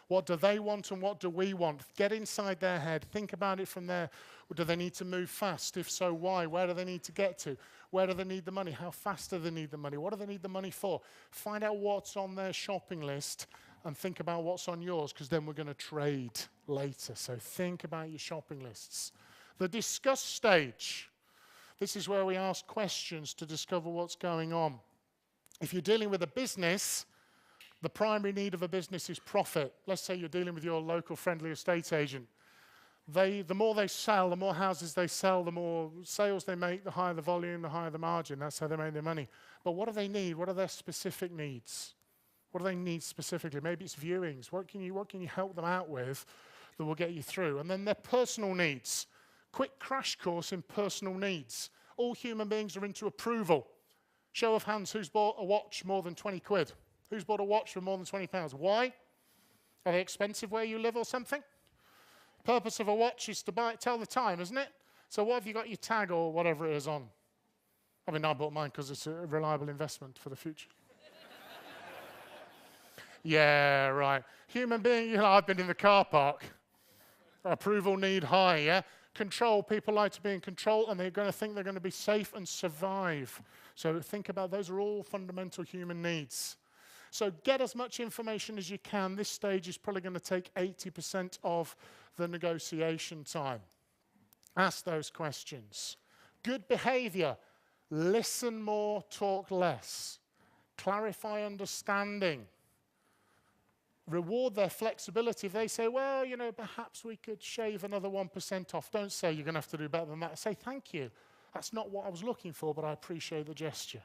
What do they want and what do we want? Get inside their head. Think about it from there. Do they need to move fast? If so, why? Where do they need to get to? Where do they need the money? How fast do they need the money? What do they need the money for? Find out what's on their shopping list and think about what's on yours, because then we're going to trade later. So think about your shopping lists. The discuss stage. This is where we ask questions to discover what's going on. If you're dealing with a business, the primary need of a business is profit. Let's say you're dealing with your local friendly estate agent. The more they sell, the more houses they sell, the more sales they make, the higher the volume, the higher the margin. That's how they make their money. But what do they need? What are their specific needs? What do they need specifically? Maybe it's viewings. What can you help them out with that will get you through? And then their personal needs. Quick crash course in personal needs. All human beings are into approval. Show of hands, who's bought a watch more than 20 quid? Who's bought a watch for more than 20 pounds? Why? Are they expensive where you live or something? The purpose of a watch is to tell the time, isn't it? So what have you got your tag or whatever it is on? I mean, I bought mine because it's a reliable investment for the future. Yeah, right. Human being, I've been in the car park. Approval need high, yeah? Control, people like to be in control and they're going to think they're going to be safe and survive. So think about those are all fundamental human needs. So get as much information as you can. This stage is probably going to take 80% of the negotiation time. Ask those questions. Good behavior. Listen more, talk less. Clarify understanding. Reward their flexibility. If they say, well, perhaps we could shave another 1% off. Don't say you're going to have to do better than that. Say, thank you. That's not what I was looking for, but I appreciate the gesture.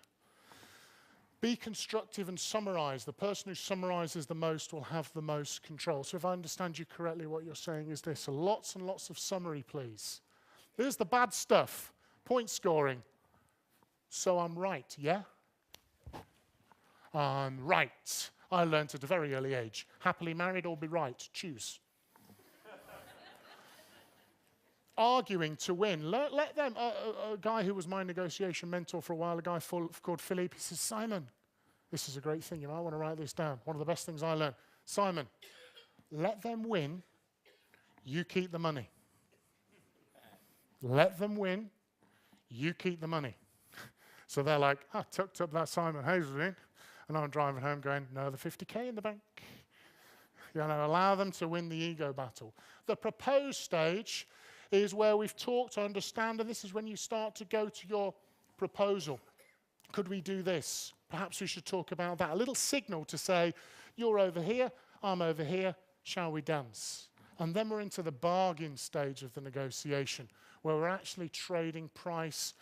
Be constructive and summarize. The person who summarizes the most will have the most control. So if I understand you correctly, what you're saying is this. Lots and lots of summary, please. Here's the bad stuff. Point scoring. So I'm right, yeah? I'm right. I learned at a very early age. Happily married or be right. Choose. Arguing to win. Let them. A guy who was my negotiation mentor for a while, a guy called Philippe, he says, Simon, this is a great thing. I want to write this down. One of the best things I learned. Simon, let them win. You keep the money. Let them win. You keep the money. So they're like, I tucked up that Simon Hazeldie. And I'm driving home going, no, the 50K in the bank. Allow them to win the ego battle. The proposed stage is where we've talked to understand, and this is when you start to go to your proposal. Could we do this? Perhaps we should talk about that. A little signal to say, you're over here, I'm over here, shall we dance? And then we're into the bargain stage of the negotiation, where we're actually trading price,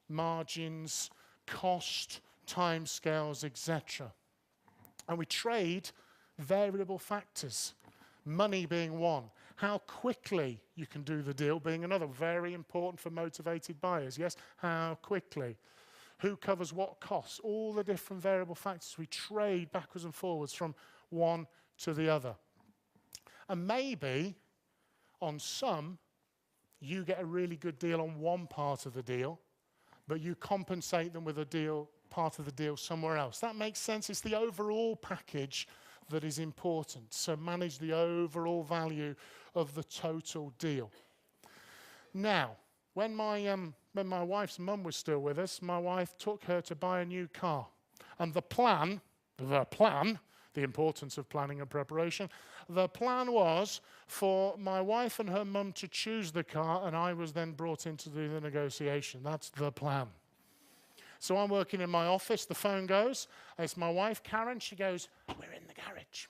margins, cost, timescales, etc. And we trade variable factors, money being one. How quickly you can do the deal being another. Very important for motivated buyers, yes? How quickly. Who covers what costs? All the different variable factors. We trade backwards and forwards from one to the other. And maybe on some, you get a really good deal on one part of the deal, but you compensate them with a part of the deal somewhere else. That makes sense. It's the overall package that is important. So manage the overall value of the total deal. Now, when my wife's mum was still with us, my wife took her to buy a new car. And the importance of planning and preparation, the plan was for my wife and her mum to choose the car, and I was then brought in to do the negotiation. That's the plan. So I'm working in my office, the phone goes, it's my wife, Karen, she goes, we're in the garage.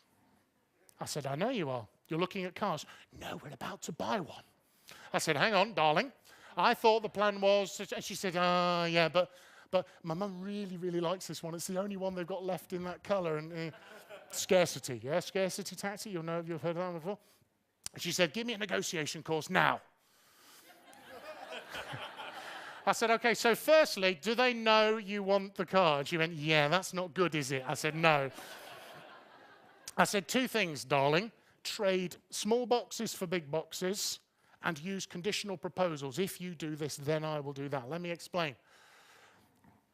I said, I know you are. You're looking at cars. No, we're about to buy one. I said, hang on, darling. I thought the plan was, and she said, yeah, but my mum really, really likes this one. It's the only one they've got left in that colour. And scarcity, yeah, scarcity tactic, you've heard of that before. And she said, give me a negotiation course now. I said, okay, so firstly, do they know you want the car? And she went, yeah, that's not good, is it? I said, no. I said, two things, darling. Trade small boxes for big boxes and use conditional proposals. If you do this, then I will do that. Let me explain.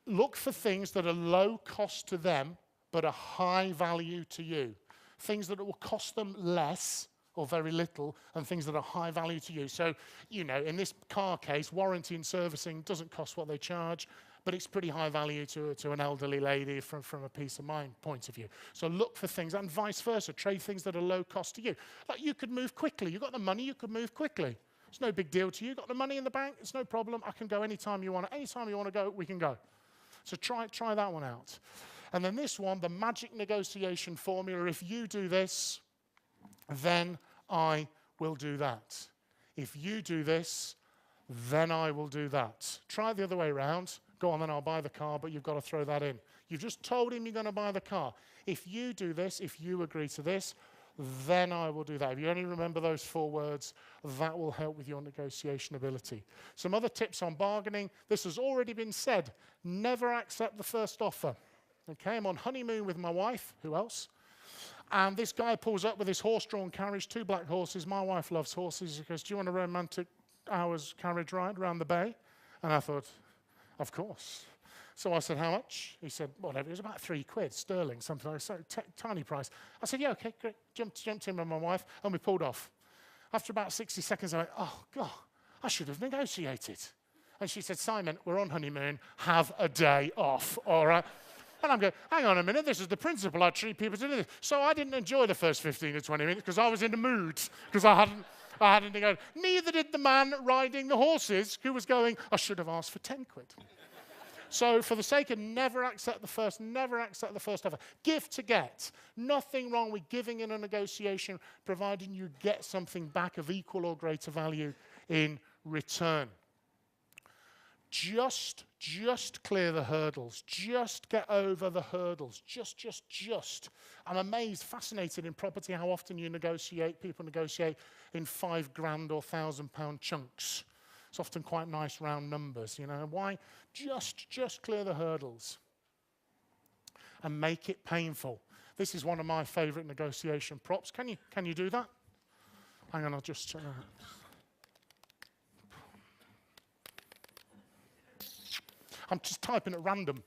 look for things that are low cost to them, but are high value to you. Things that will cost them less or very little, and things that are high value to you. So, you know, in this car case, warranty and servicing doesn't cost what they charge, but it's pretty high value to an elderly lady from a peace of mind point of view. So look for things, and vice versa. Trade things that are low cost to you. Like, you could move quickly. You've got the money, you could move quickly. It's no big deal to you. You've got the money in the bank, it's no problem. I can go anytime you want. Anytime you want to go, we can go. So try that one out. And then this one, the magic negotiation formula. If you do this, then I will do that. If you do this, then I will do that. Try it the other way around. Go on, then I'll buy the car, but you've got to throw that in. You've just told him you're going to buy the car. If you do this, if you agree to this, then I will do that. If you only remember those 4 words, that will help with your negotiation ability. Some other tips on bargaining. This has already been said. Never accept the first offer. Okay, I'm on honeymoon with my wife. Who else? And this guy pulls up with his horse-drawn carriage, 2 black horses. My wife loves horses. He goes, do you want a romantic hour's carriage ride around the bay? And I thought, of course. So I said, how much? He said, whatever. It was about £3 sterling, something like that. So tiny price. I said, yeah, okay, great. Jumped in with my wife, and we pulled off. After about 60 seconds, I went, oh, God, I should have negotiated. And she said, Simon, we're on honeymoon. Have a day off, all right? And I'm going, hang on a minute, this is the principle. I treat people to this. So I didn't enjoy the first 15 or 20 minutes because I was in the mood, because I hadn't negotiated. Neither did the man riding the horses, who was going, I should have asked for £10. So for the sake of never accept the first offer. Give to get. Nothing wrong with giving in a negotiation, providing you get something back of equal or greater value in return. Just clear the hurdles. Just get over the hurdles. Just. I'm amazed, fascinated in property how often people negotiate in £5,000 or £1,000 chunks. It's often quite nice round numbers, you know. Why? Just clear the hurdles and make it painful. This is one of my favorite negotiation props. Can you do that? Hang on, I'll just I'm just typing at random,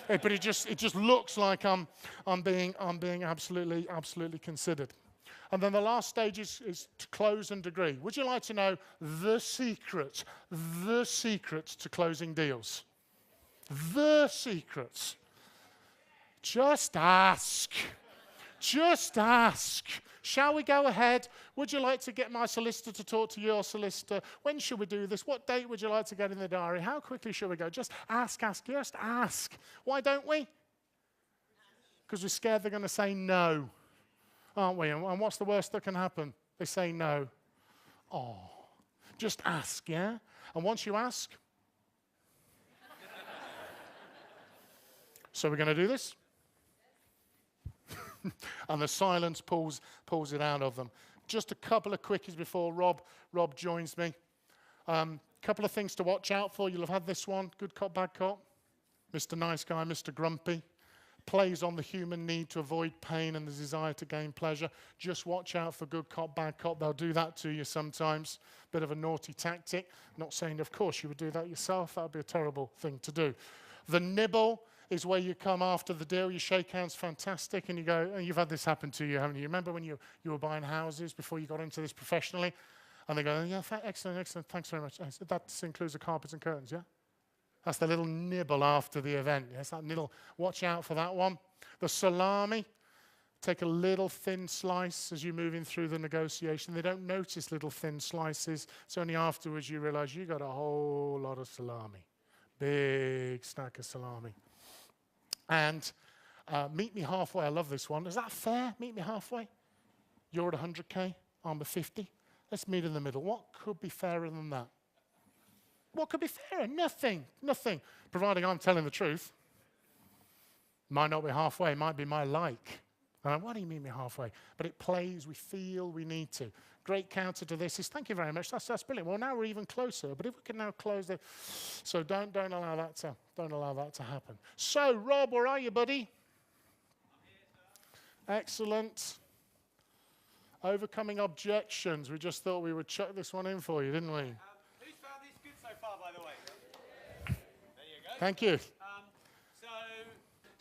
but it just looks like I'm being absolutely considered. And then the last stage is to close and agree. Would you like to know the secret to closing deals? The secrets. Just ask. Just ask. Shall we go ahead? Would you like to get my solicitor to talk to your solicitor? When should we do this? What date would you like to get in the diary? How quickly should we go? Just ask. Just ask. Why don't we? Because we're scared they're going to say no, aren't we? And what's the worst that can happen? They say no. Oh, just ask, yeah? And once you ask, so we're going to do this? And the silence pulls it out of them. Just a couple of quickies before Rob joins me. Couple of things to watch out for. You'll have had this one. Good cop, bad cop. Mr. Nice Guy, Mr. Grumpy. Plays on the human need to avoid pain and the desire to gain pleasure. Just watch out for good cop, bad cop. They'll do that to you sometimes. Bit of a naughty tactic. Not saying, of course, you would do that yourself. That would be a terrible thing to do. The nibble is where you come after the deal, you shake hands, fantastic, and you go, and you've had this happen to you, haven't you? Remember when you were buying houses before you got into this professionally? And they go, yeah, excellent, thanks very much. That includes the carpets and curtains, yeah? That's the little nibble after the event. Yes, that little, watch out for that one. The salami, take a little thin slice as you're moving through the negotiation. They don't notice little thin slices. It's only afterwards you realize you got a whole lot of salami. Big stack of salami. And meet me halfway. I love this one. Is that fair? Meet me halfway. You're at 100K. I'm at 50. Let's meet in the middle. What could be fairer than that? What could be fairer? Nothing. Providing I'm telling the truth. Might not be halfway. Might be my like. Why do you meet me halfway? But it plays. We feel we need to. Great counter to this is thank you very much. That's brilliant. Well, now we're even closer. But if we can now close it, so don't allow that to happen. So, Rob, where are you, buddy? I'm here, sir. Excellent. Overcoming objections. We just thought we would chuck this one in for you, didn't we? Who's found this good so far, by the way? There you go. Thank you.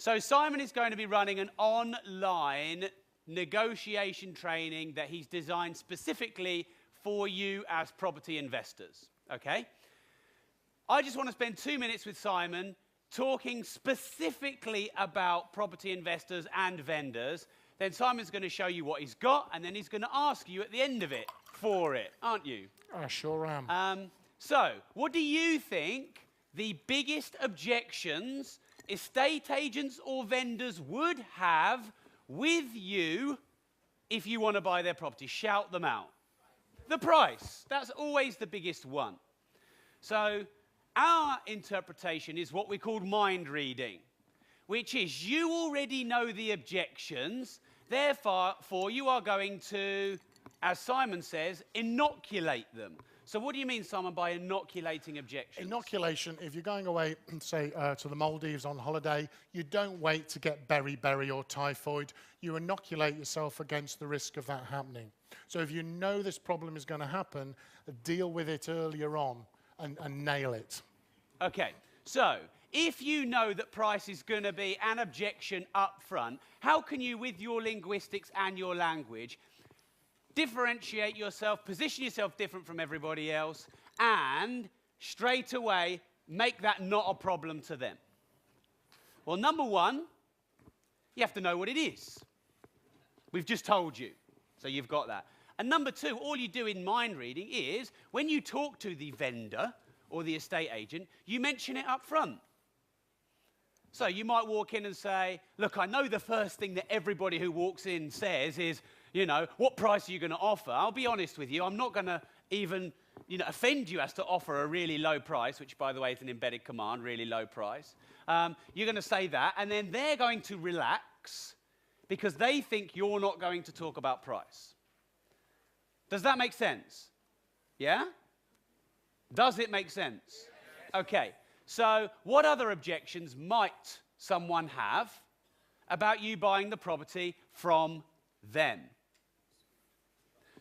So Simon is going to be running an online negotiation training that he's designed specifically for you as property investors, okay? I just want to spend 2 minutes with Simon talking specifically about property investors and vendors. Then Simon's going to show you what he's got, and then he's going to ask you at the end of it for it, aren't you? I sure am. So, what do you think the biggest objections estate agents or vendors would have with you if you want to buy their property? Shout them out. The price. That's always the biggest one. So, our interpretation is what we call mind reading, which is you already know the objections, therefore you are going to, as Simon says, inoculate them. So what do you mean, Simon, by inoculating objections? Inoculation, if you're going away, say, to the Maldives on holiday, you don't wait to get beriberi or typhoid. You inoculate yourself against the risk of that happening. So if you know this problem is going to happen, deal with it earlier on and nail it. Okay, so if you know that price is going to be an objection up front, how can you, with your linguistics and your language, differentiate yourself, position yourself different from everybody else, and straight away make that not a problem to them? Well, number one, you have to know what it is. We've just told you, so you've got that. And number two, all you do in mind reading is, when you talk to the vendor or the estate agent, you mention it up front. So you might walk in and say, look, I know the first thing that everybody who walks in says is, you know, what price are you going to offer? I'll be honest with you, I'm not going to even, you know, offend you as to offer a really low price, which, by the way, is an embedded command, really low price. You're going to say that, and then they're going to relax because they think you're not going to talk about price. Does that make sense? Yeah? Does it make sense? Okay, so what other objections might someone have about you buying the property from them?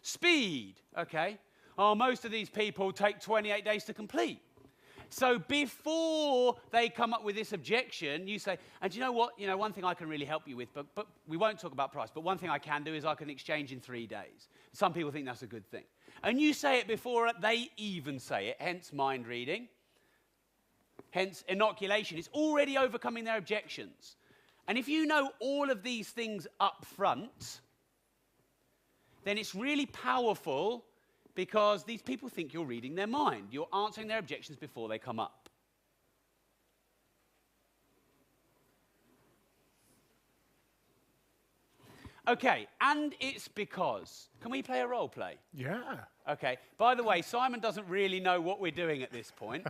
Speed, okay. Oh, most of these people take 28 days to complete. So before they come up with this objection, you say, and you know what? You know, one thing I can really help you with, but we won't talk about price, but one thing I can do is I can exchange in 3 days. Some people think that's a good thing. And you say it before they even say it, hence mind reading, hence inoculation. It's already overcoming their objections. And if you know all of these things up front, then it's really powerful because these people think you're reading their mind. You're answering their objections before they come up. Okay, and it's because... Can we play a role play? Yeah. Okay. By the way, Simon doesn't really know what we're doing at this point.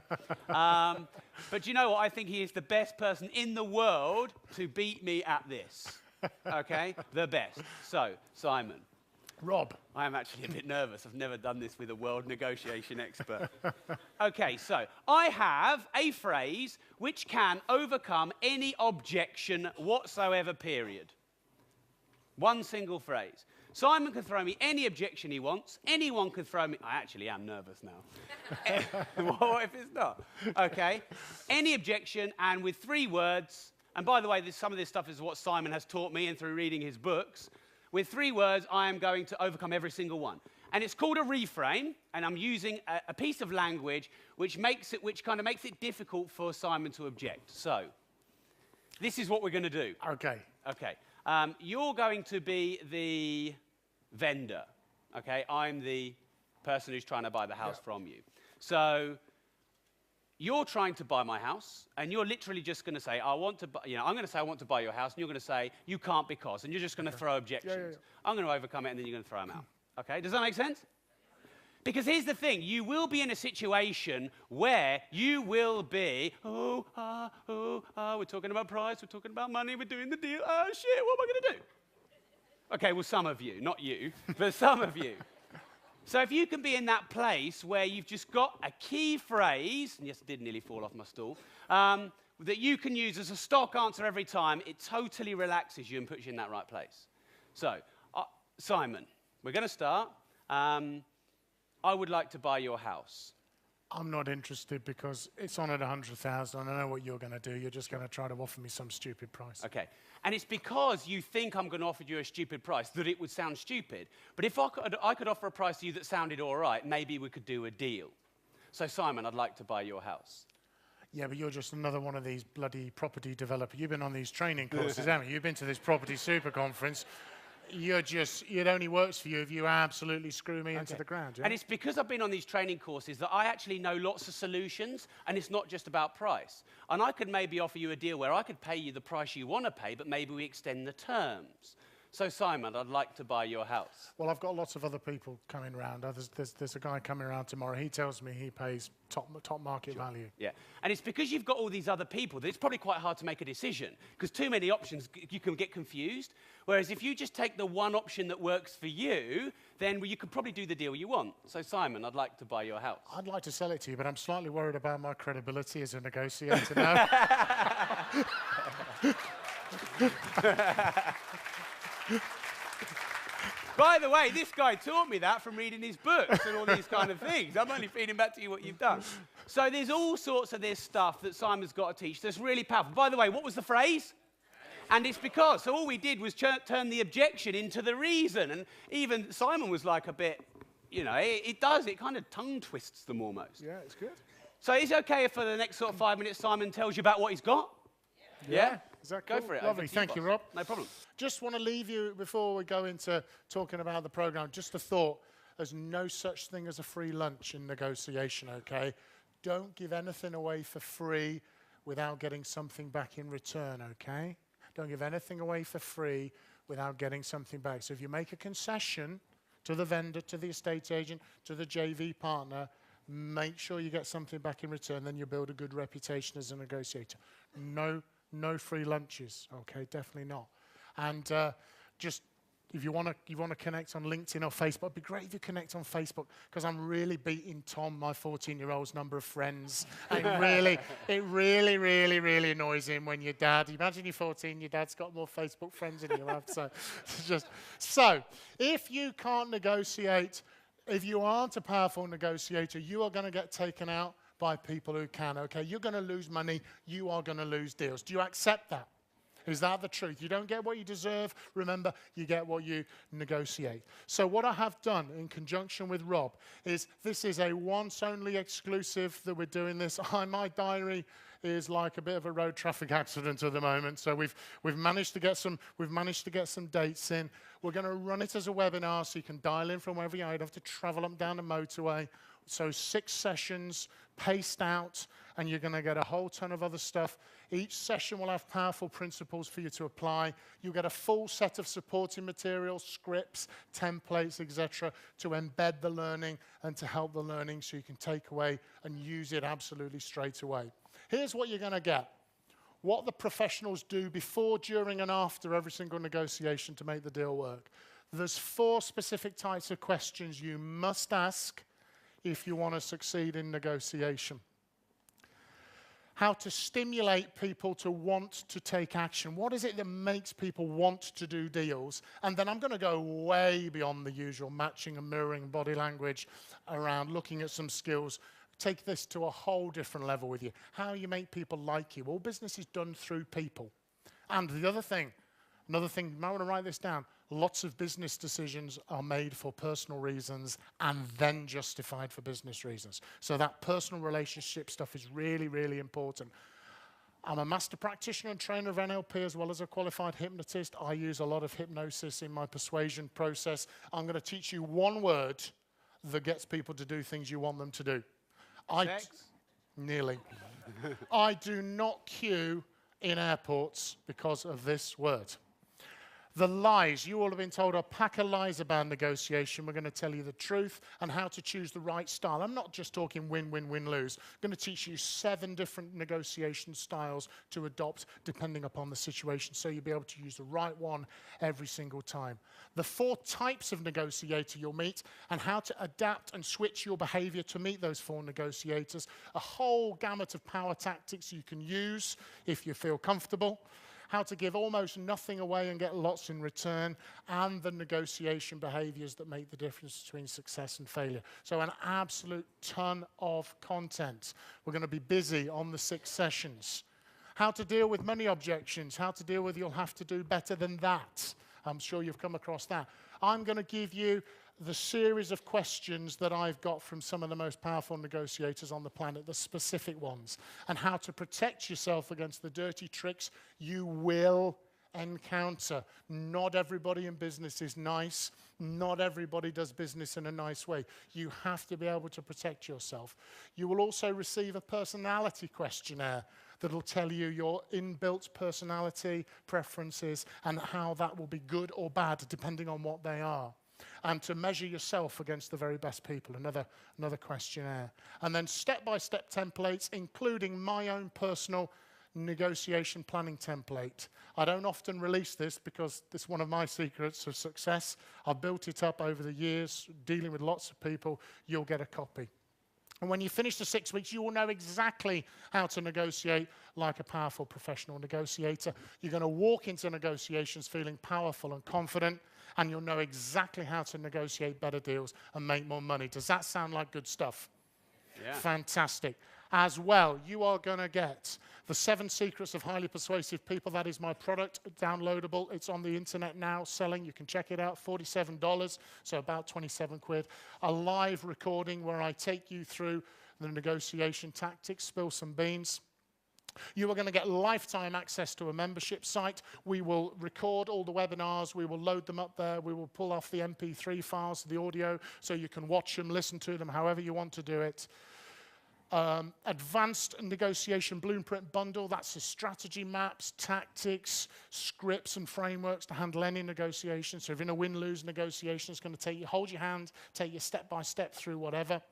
But you know what? I think he is the best person in the world to beat me at this. Okay? The best. So, Simon. Rob. I am actually a bit nervous. I've never done this with a world negotiation expert. Okay, so I have a phrase which can overcome any objection whatsoever, period. One single phrase. Simon can throw me any objection he wants. Anyone can throw me... I actually am nervous now. What if it's not? Okay. Any objection, and with 3 words... And by the way, some of this stuff is what Simon has taught me and through reading his books. With 3 words, I am going to overcome every single one. And it's called a reframe, and I'm using a piece of language which kind of makes it difficult for Simon to object. So, this is what we're going to do. Okay. Okay. You're going to be the vendor, okay? I'm the person who's trying to buy the house from you. So you're trying to buy my house, and you're literally just going to say, I want to buy, you know, I'm going to say, I want to buy your house, and you're going to say, you can't because, and you're just going to throw objections. I'm going to overcome it, and then you're going to throw them out. Okay? Does that make sense? Because here's the thing, you will be in a situation where you will be, we're talking about price, we're talking about money, we're doing the deal, oh shit, what am I going to do? Okay, well, some of you, not you, but some of you. So if you can be in that place where you've just got a key phrase, and yes, I did nearly fall off my stool, that you can use as a stock answer every time, it totally relaxes you and puts you in that right place. So, Simon, we're going to start. I would like to buy your house. I'm not interested because it's on at 100,000 and I know what you're going to do. You're just going to try to offer me some stupid price. Okay. And it's because you think I'm going to offer you a stupid price that it would sound stupid. But if I could offer a price to you that sounded all right, maybe we could do a deal. So, Simon, I'd like to buy your house. Yeah, but you're just another one of these bloody property developers. You've been on these training courses, haven't you? You've been to this property super conference. It only works for you if you absolutely screw me into the ground. Yeah? And it's because I've been on these training courses that I actually know lots of solutions, and it's not just about price. And I could maybe offer you a deal where I could pay you the price you want to pay, but maybe we extend the terms. So, Simon, I'd like to buy your house. Well, I've got lots of other people coming around. There's a guy coming around tomorrow. He tells me he pays top market value. Yeah, and it's because you've got all these other people that it's probably quite hard to make a decision, because too many options, you can get confused. Whereas if you just take the one option that works for you, then you could probably do the deal you want. So, Simon, I'd like to buy your house. I'd like to sell it to you, but I'm slightly worried about my credibility as a negotiator now. By the way, this guy taught me that from reading his books and all these kind of things. I'm only feeding back to you what you've done. So there's all sorts of this stuff that Simon's got to teach that's really powerful. By the way, what was the phrase? And it's because, so all we did was turn the objection into the reason. And even Simon was like a bit, it kind of tongue twists them almost. Yeah, it's good. So is it okay if for the next sort of 5 minutes Simon tells you about what he's got? Yeah? Is that cool? Go for it. Lovely. Thank you, Rob. No problem. Just want to leave you, before we go into talking about the program, just a thought. There's no such thing as a free lunch in negotiation, okay? Don't give anything away for free without getting something back in return, okay? Don't give anything away for free without getting something back. So if you make a concession to the vendor, to the estate agent, to the JV partner, make sure you get something back in return, then you build a good reputation as a negotiator. No free lunches, okay? Definitely not. And just if you want to connect on LinkedIn or Facebook, it'd be great if you connect on Facebook, because I'm really beating Tom, my 14-year-old's number of friends. And it really annoys him when your dad. Imagine you're 14, your dad's got more Facebook friends than you have. So if you can't negotiate, if you aren't a powerful negotiator, you are going to get taken out by people who can, okay? You're going to lose money. You are going to lose deals. Do you accept that? Is that the truth? You don't get what you deserve. Remember, you get what you negotiate. So what I have done in conjunction with Rob is this is a once-only exclusive that we're doing this. My diary is like a bit of a road traffic accident at the moment. So we've managed to get some dates in. We're going to run it as a webinar, so you can dial in from wherever you are. You don't have to travel up down the motorway. So 6 sessions paced out, and you're going to get a whole ton of other stuff. Each session will have powerful principles for you to apply. You'll get a full set of supporting materials, scripts, templates, etc., to embed the learning and to help the learning so you can take away and use it absolutely straight away. Here's what you're going to get. What the professionals do before, during, and after every single negotiation to make the deal work. There's 4 specific types of questions you must ask if you want to succeed in negotiation. How to stimulate people to want to take action. What is it that makes people want to do deals? And then I'm going to go way beyond the usual matching and mirroring body language around looking at some skills. Take this to a whole different level with you. How you make people like you. All business is done through people. And the other thing, another thing, you might want to write this down. Lots of business decisions are made for personal reasons and then justified for business reasons. So that personal relationship stuff is really important. I'm a master practitioner and trainer of NLP as well as a qualified hypnotist. I use a lot of hypnosis in my persuasion process. I'm going to teach you one word that gets people to do things you want them to do. Sex? Nearly. I do not queue in airports because of this word. The lies, you all have been told a pack of lies about negotiation. We're going to tell you the truth and how to choose the right style. I'm not just talking win, lose. I'm going to teach you 7 different negotiation styles to adopt depending upon the situation, so you'll be able to use the right one every single time. The 4 types of negotiator you'll meet and how to adapt and switch your behavior to meet those 4 negotiators. A whole gamut of power tactics you can use if you feel comfortable. how to give almost nothing away and get lots in return, and the negotiation behaviors that make the difference between success and failure. So an absolute ton of content. We're going to be busy on the 6 sessions. How to deal with money objections, how to deal with you'll have to do better than that. I'm sure you've come across that. I'm going to give you the series of questions that I've got from some of the most powerful negotiators on the planet, the specific ones, and how to protect yourself against the dirty tricks you will encounter. Not everybody in business is nice. Not everybody does business in a nice way. You have to be able to protect yourself. You will also receive a personality questionnaire that'll tell you your inbuilt personality, preferences, and how that will be good or bad depending on what they are. And to measure yourself against the very best people, another questionnaire. And then step-by-step templates, including my own personal negotiation planning template. I don't often release this because this is one of my secrets of success. I've built it up over the years, dealing with lots of people. You'll get a copy. And when you finish the 6 weeks, you will know exactly how to negotiate like a powerful professional negotiator. You're going to walk into negotiations feeling powerful and confident, and you'll know exactly how to negotiate better deals and make more money. Does that sound like good stuff? Yeah. Fantastic. As well, you are going to get the 7 Secrets of Highly Persuasive People. That is my product, downloadable. It's on the internet now, selling. You can check it out, $47, so about 27 quid. A live recording where I take you through the negotiation tactics, spill some beans. You are going to get lifetime access to a membership site. We will record all the webinars. We will load them up there. We will pull off the MP3 files, the audio, so you can watch them, listen to them, however you want to do it. Advanced negotiation blueprint bundle. That's the strategy maps, tactics, scripts, and frameworks to handle any negotiation. So if you're in a win-lose negotiation, it's going to take you, hold your hand, take you step by step through whatever.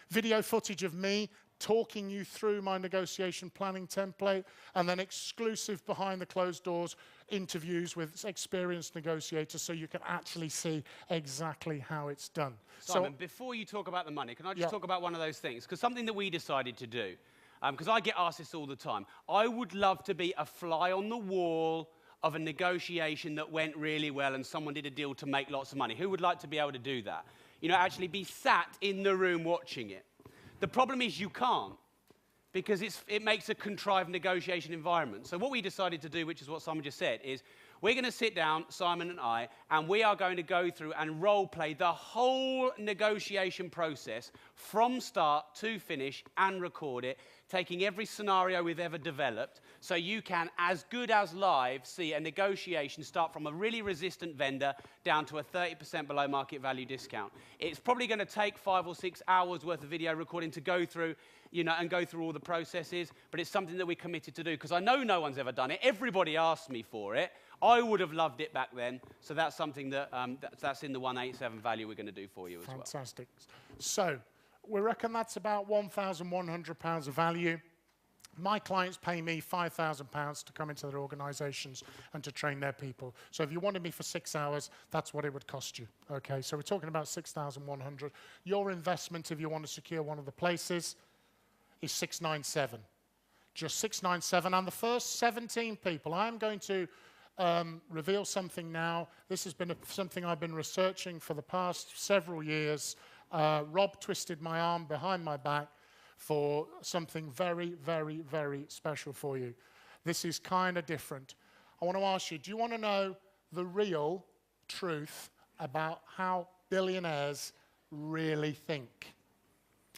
Video footage of me talking you through my negotiation planning template, and then exclusive behind the closed doors interviews with experienced negotiators so you can actually see exactly how it's done. Simon, before you talk about the money, can I just talk about one of those things? Because something that we decided to do, because I get asked this all the time, I would love to be a fly on the wall of a negotiation that went really well and someone did a deal to make lots of money. Who would like to be able to do that? You know, actually be sat in the room watching it. The problem is you can't, because it makes a contrived negotiation environment. So what we decided to do, which is what Simon just said, is we're going to sit down, Simon and I, and we are going to go through and role play the whole negotiation process from start to finish and record it, taking every scenario we've ever developed, so you can, as good as live, see a negotiation start from a really resistant vendor down to a 30% below market value discount. It's probably going to take 5 or 6 hours worth of video recording to go through, you know, and go through all the processes, but it's something that we're committed to do, because I know no one's ever done it. Everybody asked me for it. I would have loved it back then, so that's something that that's in the 187 value we're going to do for you as well. Fantastic. So we reckon that's about £1,100 of value. My clients pay me £5,000 to come into their organizations and to train their people. So if you wanted me for 6 hours, that's what it would cost you. Okay, so we're talking about 6,100. Your investment, if you want to secure one of the places, is 697. Just 697. And the first 17 people, I'm going to reveal something now. This has been something I've been researching for the past several years. Rob twisted my arm behind my back for something very, very, very special for you. This is kind of different. I want to ask you, do you want to know the real truth about how billionaires really think?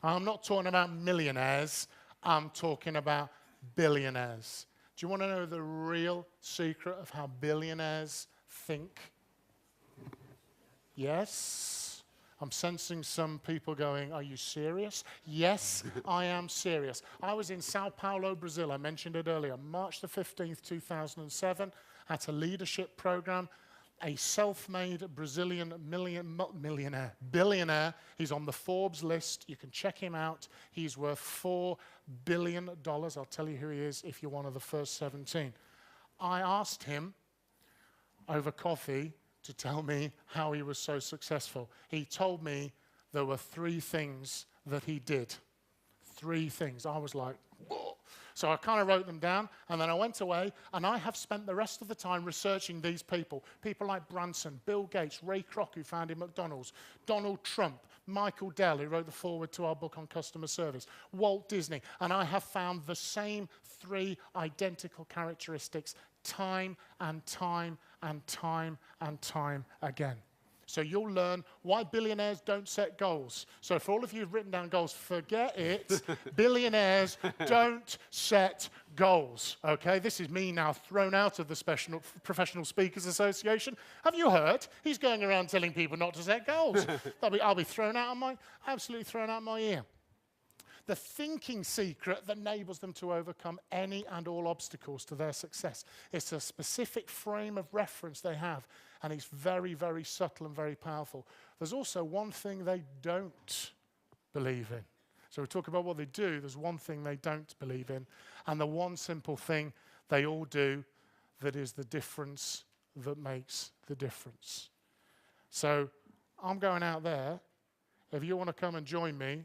I'm not talking about millionaires. I'm talking about billionaires. Do you want to know the real secret of how billionaires think? Yes? I'm sensing some people going, are you serious? Yes, I am serious. I was in Sao Paulo, Brazil. I mentioned it earlier. March the 15th, 2007, at a leadership program. A self-made Brazilian billionaire. He's on the Forbes list. You can check him out. He's worth $4 billion. I'll tell you who he is if you're one of the first 17. I asked him over coffee to tell me how he was so successful. He told me there were 3 things that he did. 3 things. I was like, whoa. So I kind of wrote them down, and then I went away, and I have spent the rest of the time researching these people. People like Branson, Bill Gates, Ray Kroc, who founded McDonald's, Donald Trump, Michael Dell, who wrote the foreword to our book on customer service, Walt Disney, and I have found the same 3 identical characteristics time and time and time and time again. So you'll learn why billionaires don't set goals. So for all of you who've written down goals, forget it. Billionaires don't set goals, okay? This is me now thrown out of the Professional Speakers Association. Have you heard? He's going around telling people not to set goals. I'll be absolutely thrown out of my ear. The thinking secret that enables them to overcome any and all obstacles to their success. It's a specific frame of reference they have, and it's very, very subtle and very powerful. There's also one thing they don't believe in. So we talk about what they do. There's one thing they don't believe in, and the one simple thing they all do that is the difference that makes the difference. So I'm going out there. If you want to come and join me,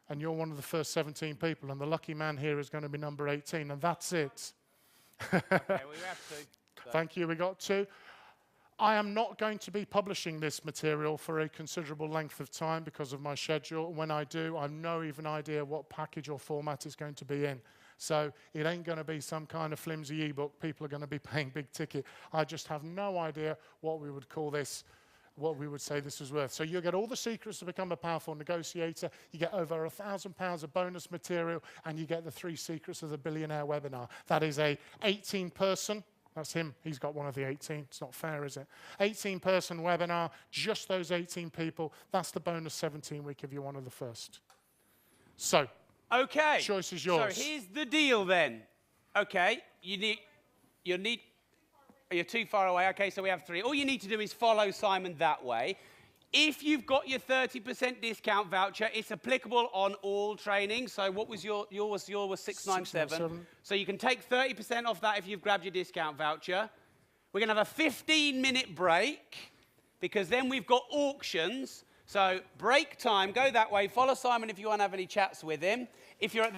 and you're one of the first 17 people, and the lucky man here is going to be number 18, and that's it. Yeah, we have to. So. Thank you, we got 2. I am not going to be publishing this material for a considerable length of time because of my schedule. When I do, I have no even idea what package or format it's going to be in. So it ain't going to be some kind of flimsy ebook. People are going to be paying big ticket. I just have no idea what we would call this, what we would say this is worth. So you get all the secrets to become a powerful negotiator, you get over £1,000 of bonus material, and you get the 3 secrets of the billionaire webinar. That is a 18-person, that's him, he's got one of the 18, it's not fair, is it? 18-person webinar, just those 18 people, that's the bonus 17 week if you're one of the first. So, okay. Choice is yours. So here's the deal then. Okay, you're too far away. Okay, so we have 3. All you need to do is follow Simon that way. If you've got your 30% discount voucher, it's applicable on all training. So what was yours was 697. So you can take 30% off that if you've grabbed your discount voucher. We're going to have a 15-minute break because then we've got auctions. So break time, go that way. Follow Simon if you want to have any chats with him. If you're at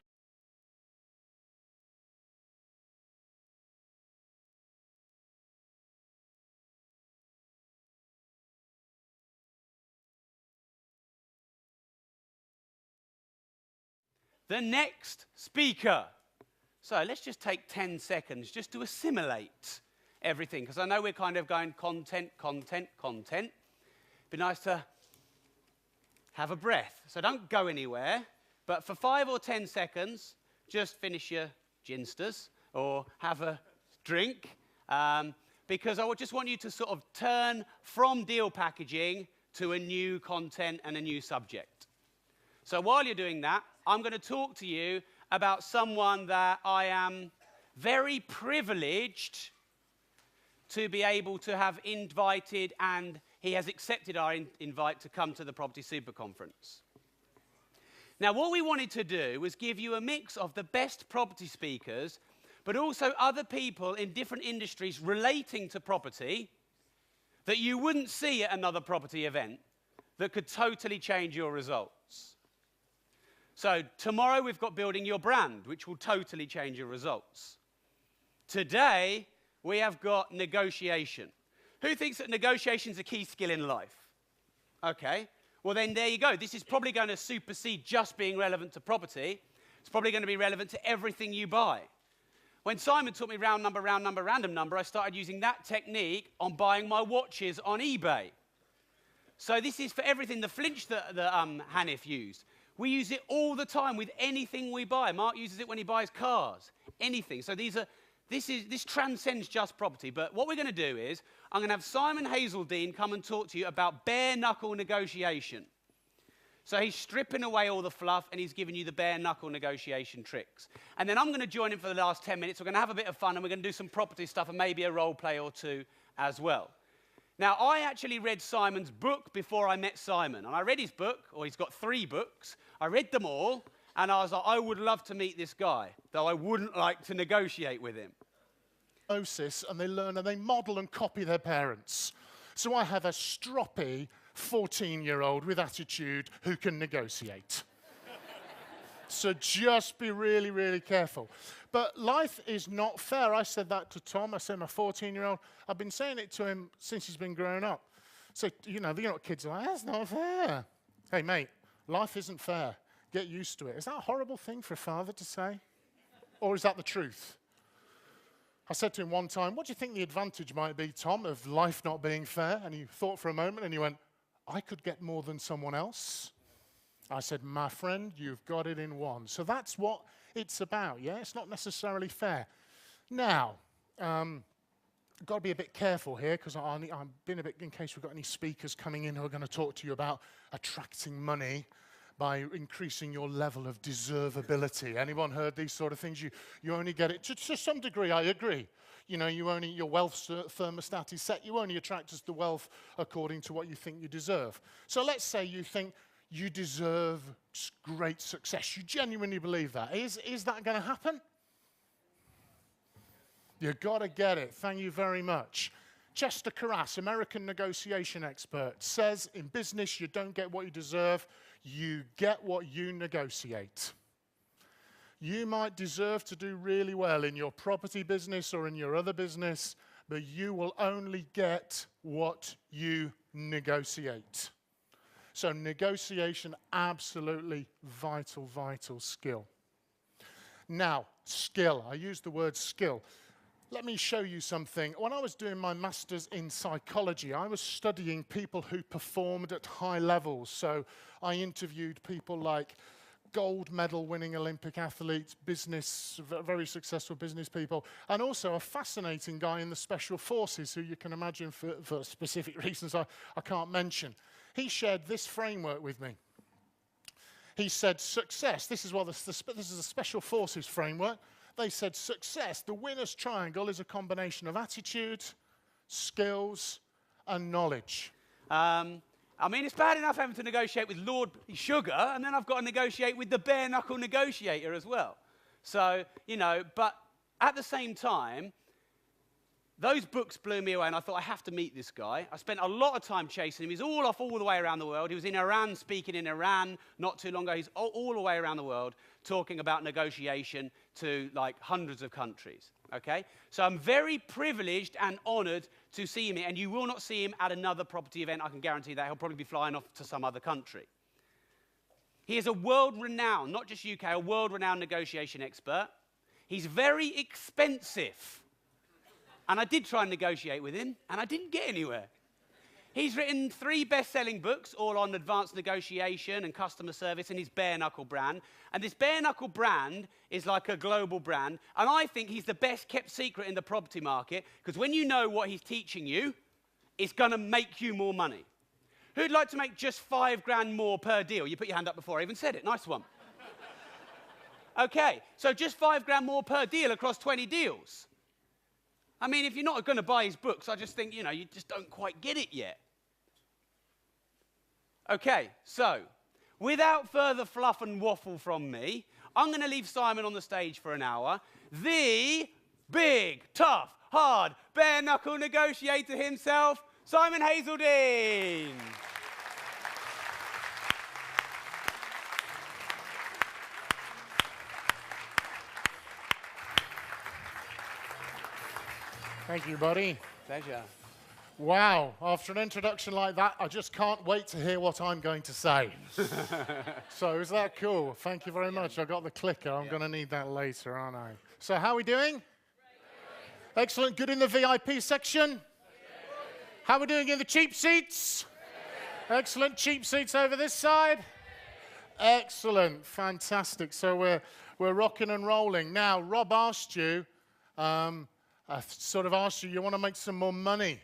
the next speaker. So let's just take 10 seconds just to assimilate everything, because I know we're kind of going content, content, content. Be nice to have a breath. So don't go anywhere, but for 5 or 10 seconds, just finish your ginsters or have a drink, because I just want you to sort of turn from deal packaging to a new content and a new subject. So while you're doing that, I'm going to talk to you about someone that I am very privileged to be able to have invited, and he has accepted our invite to come to the Property Super Conference. Now, what we wanted to do was give you a mix of the best property speakers, but also other people in different industries relating to property that you wouldn't see at another property event that could totally change your results. So tomorrow we've got building your brand, which will totally change your results. Today we have got negotiation. Who thinks that negotiation is a key skill in life? Okay, well then there you go. This is probably going to supersede just being relevant to property. It's probably going to be relevant to everything you buy. When Simon taught me round number, random number, I started using that technique on buying my watches on eBay. So this is for everything. The flinch that Hanif used. We use it all the time with anything we buy. Mark uses it when he buys cars, anything. So this transcends just property. But what we're going to do is I'm going to have Simon Hazeldie come and talk to you about bare knuckle negotiation. So he's stripping away all the fluff and he's giving you the bare knuckle negotiation tricks. And then I'm going to join him for the last 10 minutes. We're going to have a bit of fun and we're going to do some property stuff and maybe a role play or 2 as well. Now, I actually read Simon's book before I met Simon. And I read his book, or he's got 3 books. I read them all, and I was like, I would love to meet this guy, though I wouldn't like to negotiate with him. And they learn and they model and copy their parents. So I have a stroppy 14-year-old with attitude who can negotiate. So just be really, really careful. But life is not fair. I said that to Tom. I said my 14-year-old. I've been saying it to him since he's been growing up. So, you know what kids are like, that's not fair. Hey, mate, life isn't fair. Get used to it. Is that a horrible thing for a father to say? Or is that the truth? I said to him one time, what do you think the advantage might be, Tom, of life not being fair? And he thought for a moment and he went, I could get more than someone else. I said, my friend, you've got it in one. So that's what it's about, yeah? It's not necessarily fair. Now, I've got to be a bit careful here because I've been a bit, in case we've got any speakers coming in who are going to talk to you about attracting money by increasing your level of deservability. Anyone heard these sort of things? You only get it, to some degree, I agree. You know, your wealth thermostat is set. You only attract the wealth according to what you think you deserve. So let's say you think you deserve great success. You genuinely believe that. Is that going to happen? You've got to get it. Thank you very much. Chester Carras, American negotiation expert, says in business you don't get what you deserve, you get what you negotiate. You might deserve to do really well in your property business or in your other business, but you will only get what you negotiate. So negotiation, absolutely vital, vital skill. Now, skill. I use the word skill. Let me show you something. When I was doing my master's in psychology, I was studying people who performed at high levels. So I interviewed people like gold medal winning Olympic athletes, very successful business people, and also a fascinating guy in the special forces who you can imagine for specific reasons I can't mention. He shared this framework with me. He said success, this is a special forces framework. They said success, the winner's triangle is a combination of attitude, skills, and knowledge. I mean, it's bad enough having to negotiate with Lord Sugar, and then I've got to negotiate with the bare-knuckle negotiator as well. So, you know, but at the same time, those books blew me away, and I thought, I have to meet this guy. I spent a lot of time chasing him. He's all the way around the world. He was in Iran, speaking in Iran not too long ago. He's all the way around the world talking about negotiation to, like, hundreds of countries, okay? So I'm very privileged and honored to see him here, and you will not see him at another property event. I can guarantee that. He'll probably be flying off to some other country. He is a world-renowned, not just UK, a world-renowned negotiation expert. He's very expensive. And I did try and negotiate with him, and I didn't get anywhere. He's written 3 best-selling books, all on advanced negotiation and customer service, and his bare-knuckle brand. And this bare-knuckle brand is like a global brand, and I think he's the best-kept secret in the property market, because when you know what he's teaching you, it's going to make you more money. Who'd like to make just $5,000 more per deal? You put your hand up before I even said it. Nice one. Okay, so just $5,000 more per deal across 20 deals. I mean, if you're not going to buy his books, I just think, you know, you just don't quite get it yet. Okay, so without further fluff and waffle from me, I'm going to leave Simon on the stage for an hour. The big, tough, hard, bare-knuckle negotiator himself, Simon Hazeldie. Thank you, buddy. Pleasure. Wow, after an introduction like that, I just can't wait to hear what I'm going to say. So is that cool? Thank you very much. I got the clicker. I'm going to need that later, aren't I? So how are we doing? Excellent. Good in the VIP section? How are we doing in the cheap seats? Excellent. Cheap seats over this side? Excellent. Fantastic. So we're rocking and rolling. Now, Rob asked you, I sort of asked you want to make some more money.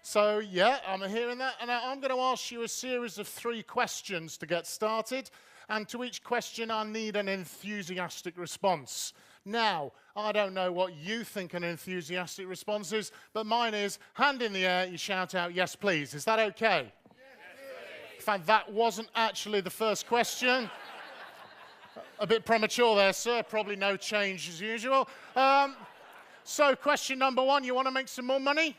So, yeah, I'm hearing that. And I'm going to ask you a series of 3 questions to get started. And to each question, I need an enthusiastic response. Now, I don't know what you think an enthusiastic response is, but mine is, hand in the air, you shout out, yes, please. Is that okay? Yes, please. In fact, that wasn't actually the first question. A bit premature there, sir. Probably no change as usual. So question number 1, you want to make some more money? Yes,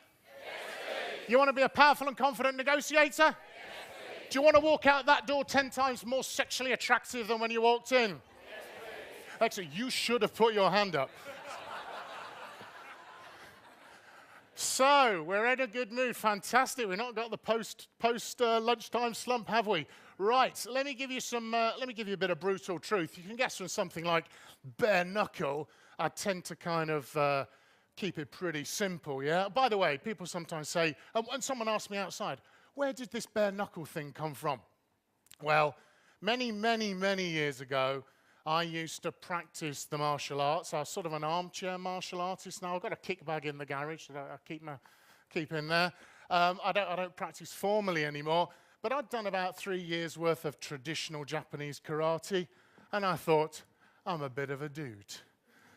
you want to be a powerful and confident negotiator? Yes, do you want to walk out that door 10 times more sexually attractive than when you walked in? Yes. Actually, you should have put your hand up. So, we're in a good mood. Fantastic. We've not got the post lunchtime slump, have we? Right. Let me give you a bit of brutal truth. You can guess from something like bare knuckle, I tend to kind of keep it pretty simple, yeah? By the way, people sometimes say, and someone asked me outside, where did this bare knuckle thing come from? Well, many, many, many years ago, I used to practice the martial arts. I was sort of an armchair martial artist now. I've got a kick bag in the garage that I keep in there. I don't practice formally anymore, but I'd done about 3 years' worth of traditional Japanese karate, and I thought, I'm a bit of a dude.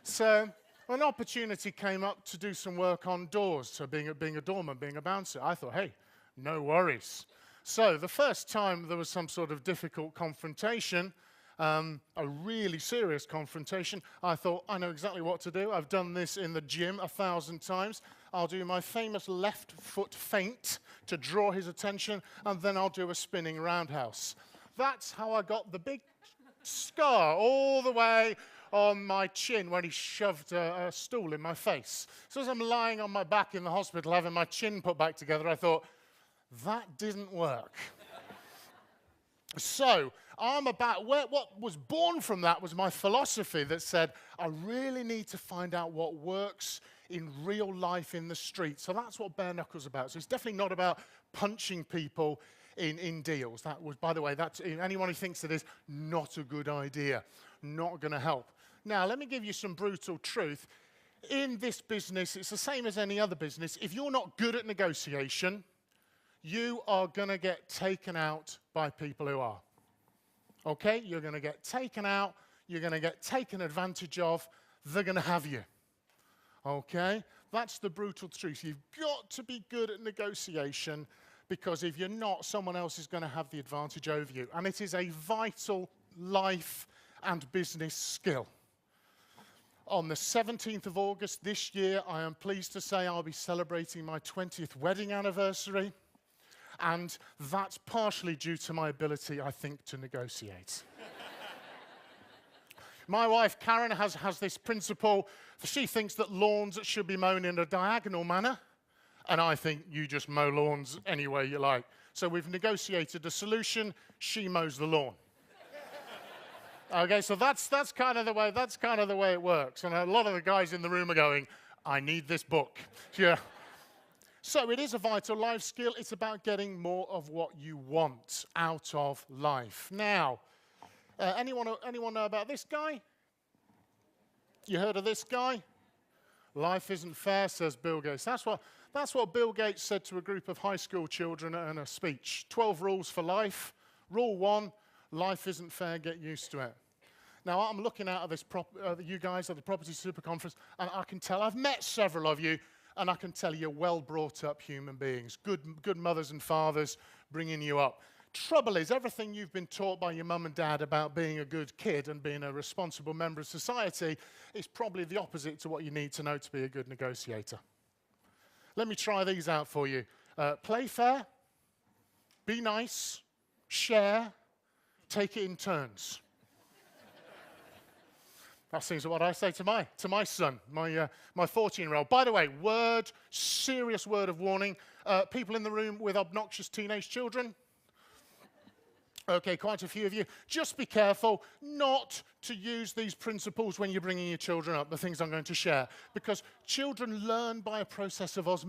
So an opportunity came up to do some work on doors, so being a doorman, being a bouncer. I thought, hey, no worries. So the first time there was some sort of difficult confrontation, a really serious confrontation, I thought, I know exactly what to do. I've done this in the gym 1,000 times. I'll do my famous left foot feint to draw his attention, and then I'll do a spinning roundhouse. That's how I got the big scar all the way on my chin when he shoved a stool in my face. So as I'm lying on my back in the hospital having my chin put back together, I thought, that didn't work. So, what was born from that was my philosophy that said, I really need to find out what works in real life in the street. So that's what bare knuckles about. So it's definitely not about punching people in deals. That was, by the way, that's anyone who thinks it is, not a good idea. Not going to help. Now, let me give you some brutal truth. In this business, it's the same as any other business. If you're not good at negotiation, you are going to get taken out by people who are. Okay? You're going to get taken out. You're going to get taken advantage of. They're going to have you. Okay? That's the brutal truth. You've got to be good at negotiation, because if you're not, someone else is going to have the advantage over you. And it is a vital life and business skill. On the 17th of August this year, I am pleased to say I'll be celebrating my 20th wedding anniversary. And that's partially due to my ability, I think, to negotiate. My wife, Karen, has this principle. She thinks that lawns should be mown in a diagonal manner. And I think you just mow lawns any way you like. So we've negotiated a solution. She mows the lawn. Okay, so that's kind of the way it works. And a lot of the guys in the room are going, I need this book. Yeah. So it is a vital life skill. It's about getting more of what you want out of life. Now, anyone know about this guy? You heard of this guy? Life isn't fair, says Bill Gates. That's what Bill Gates said to a group of high school children in a speech. 12 rules for life. Rule 1, life isn't fair, get used to it. Now, I'm looking out at this you guys at the Property Super Conference, and I can tell, I've met several of you, and I can tell you're well-brought-up human beings, good mothers and fathers bringing you up. Trouble is, everything you've been taught by your mum and dad about being a good kid and being a responsible member of society is probably the opposite to what you need to know to be a good negotiator. Let me try these out for you. Play fair, be nice, share, take it in turns. That seems what I say to my son, my 14-year-old. By the way, serious word of warning. People in the room with obnoxious teenage children? Okay, quite a few of you. Just be careful not to use these principles when you're bringing your children up, the things I'm going to share, because children learn by a process of osmosis.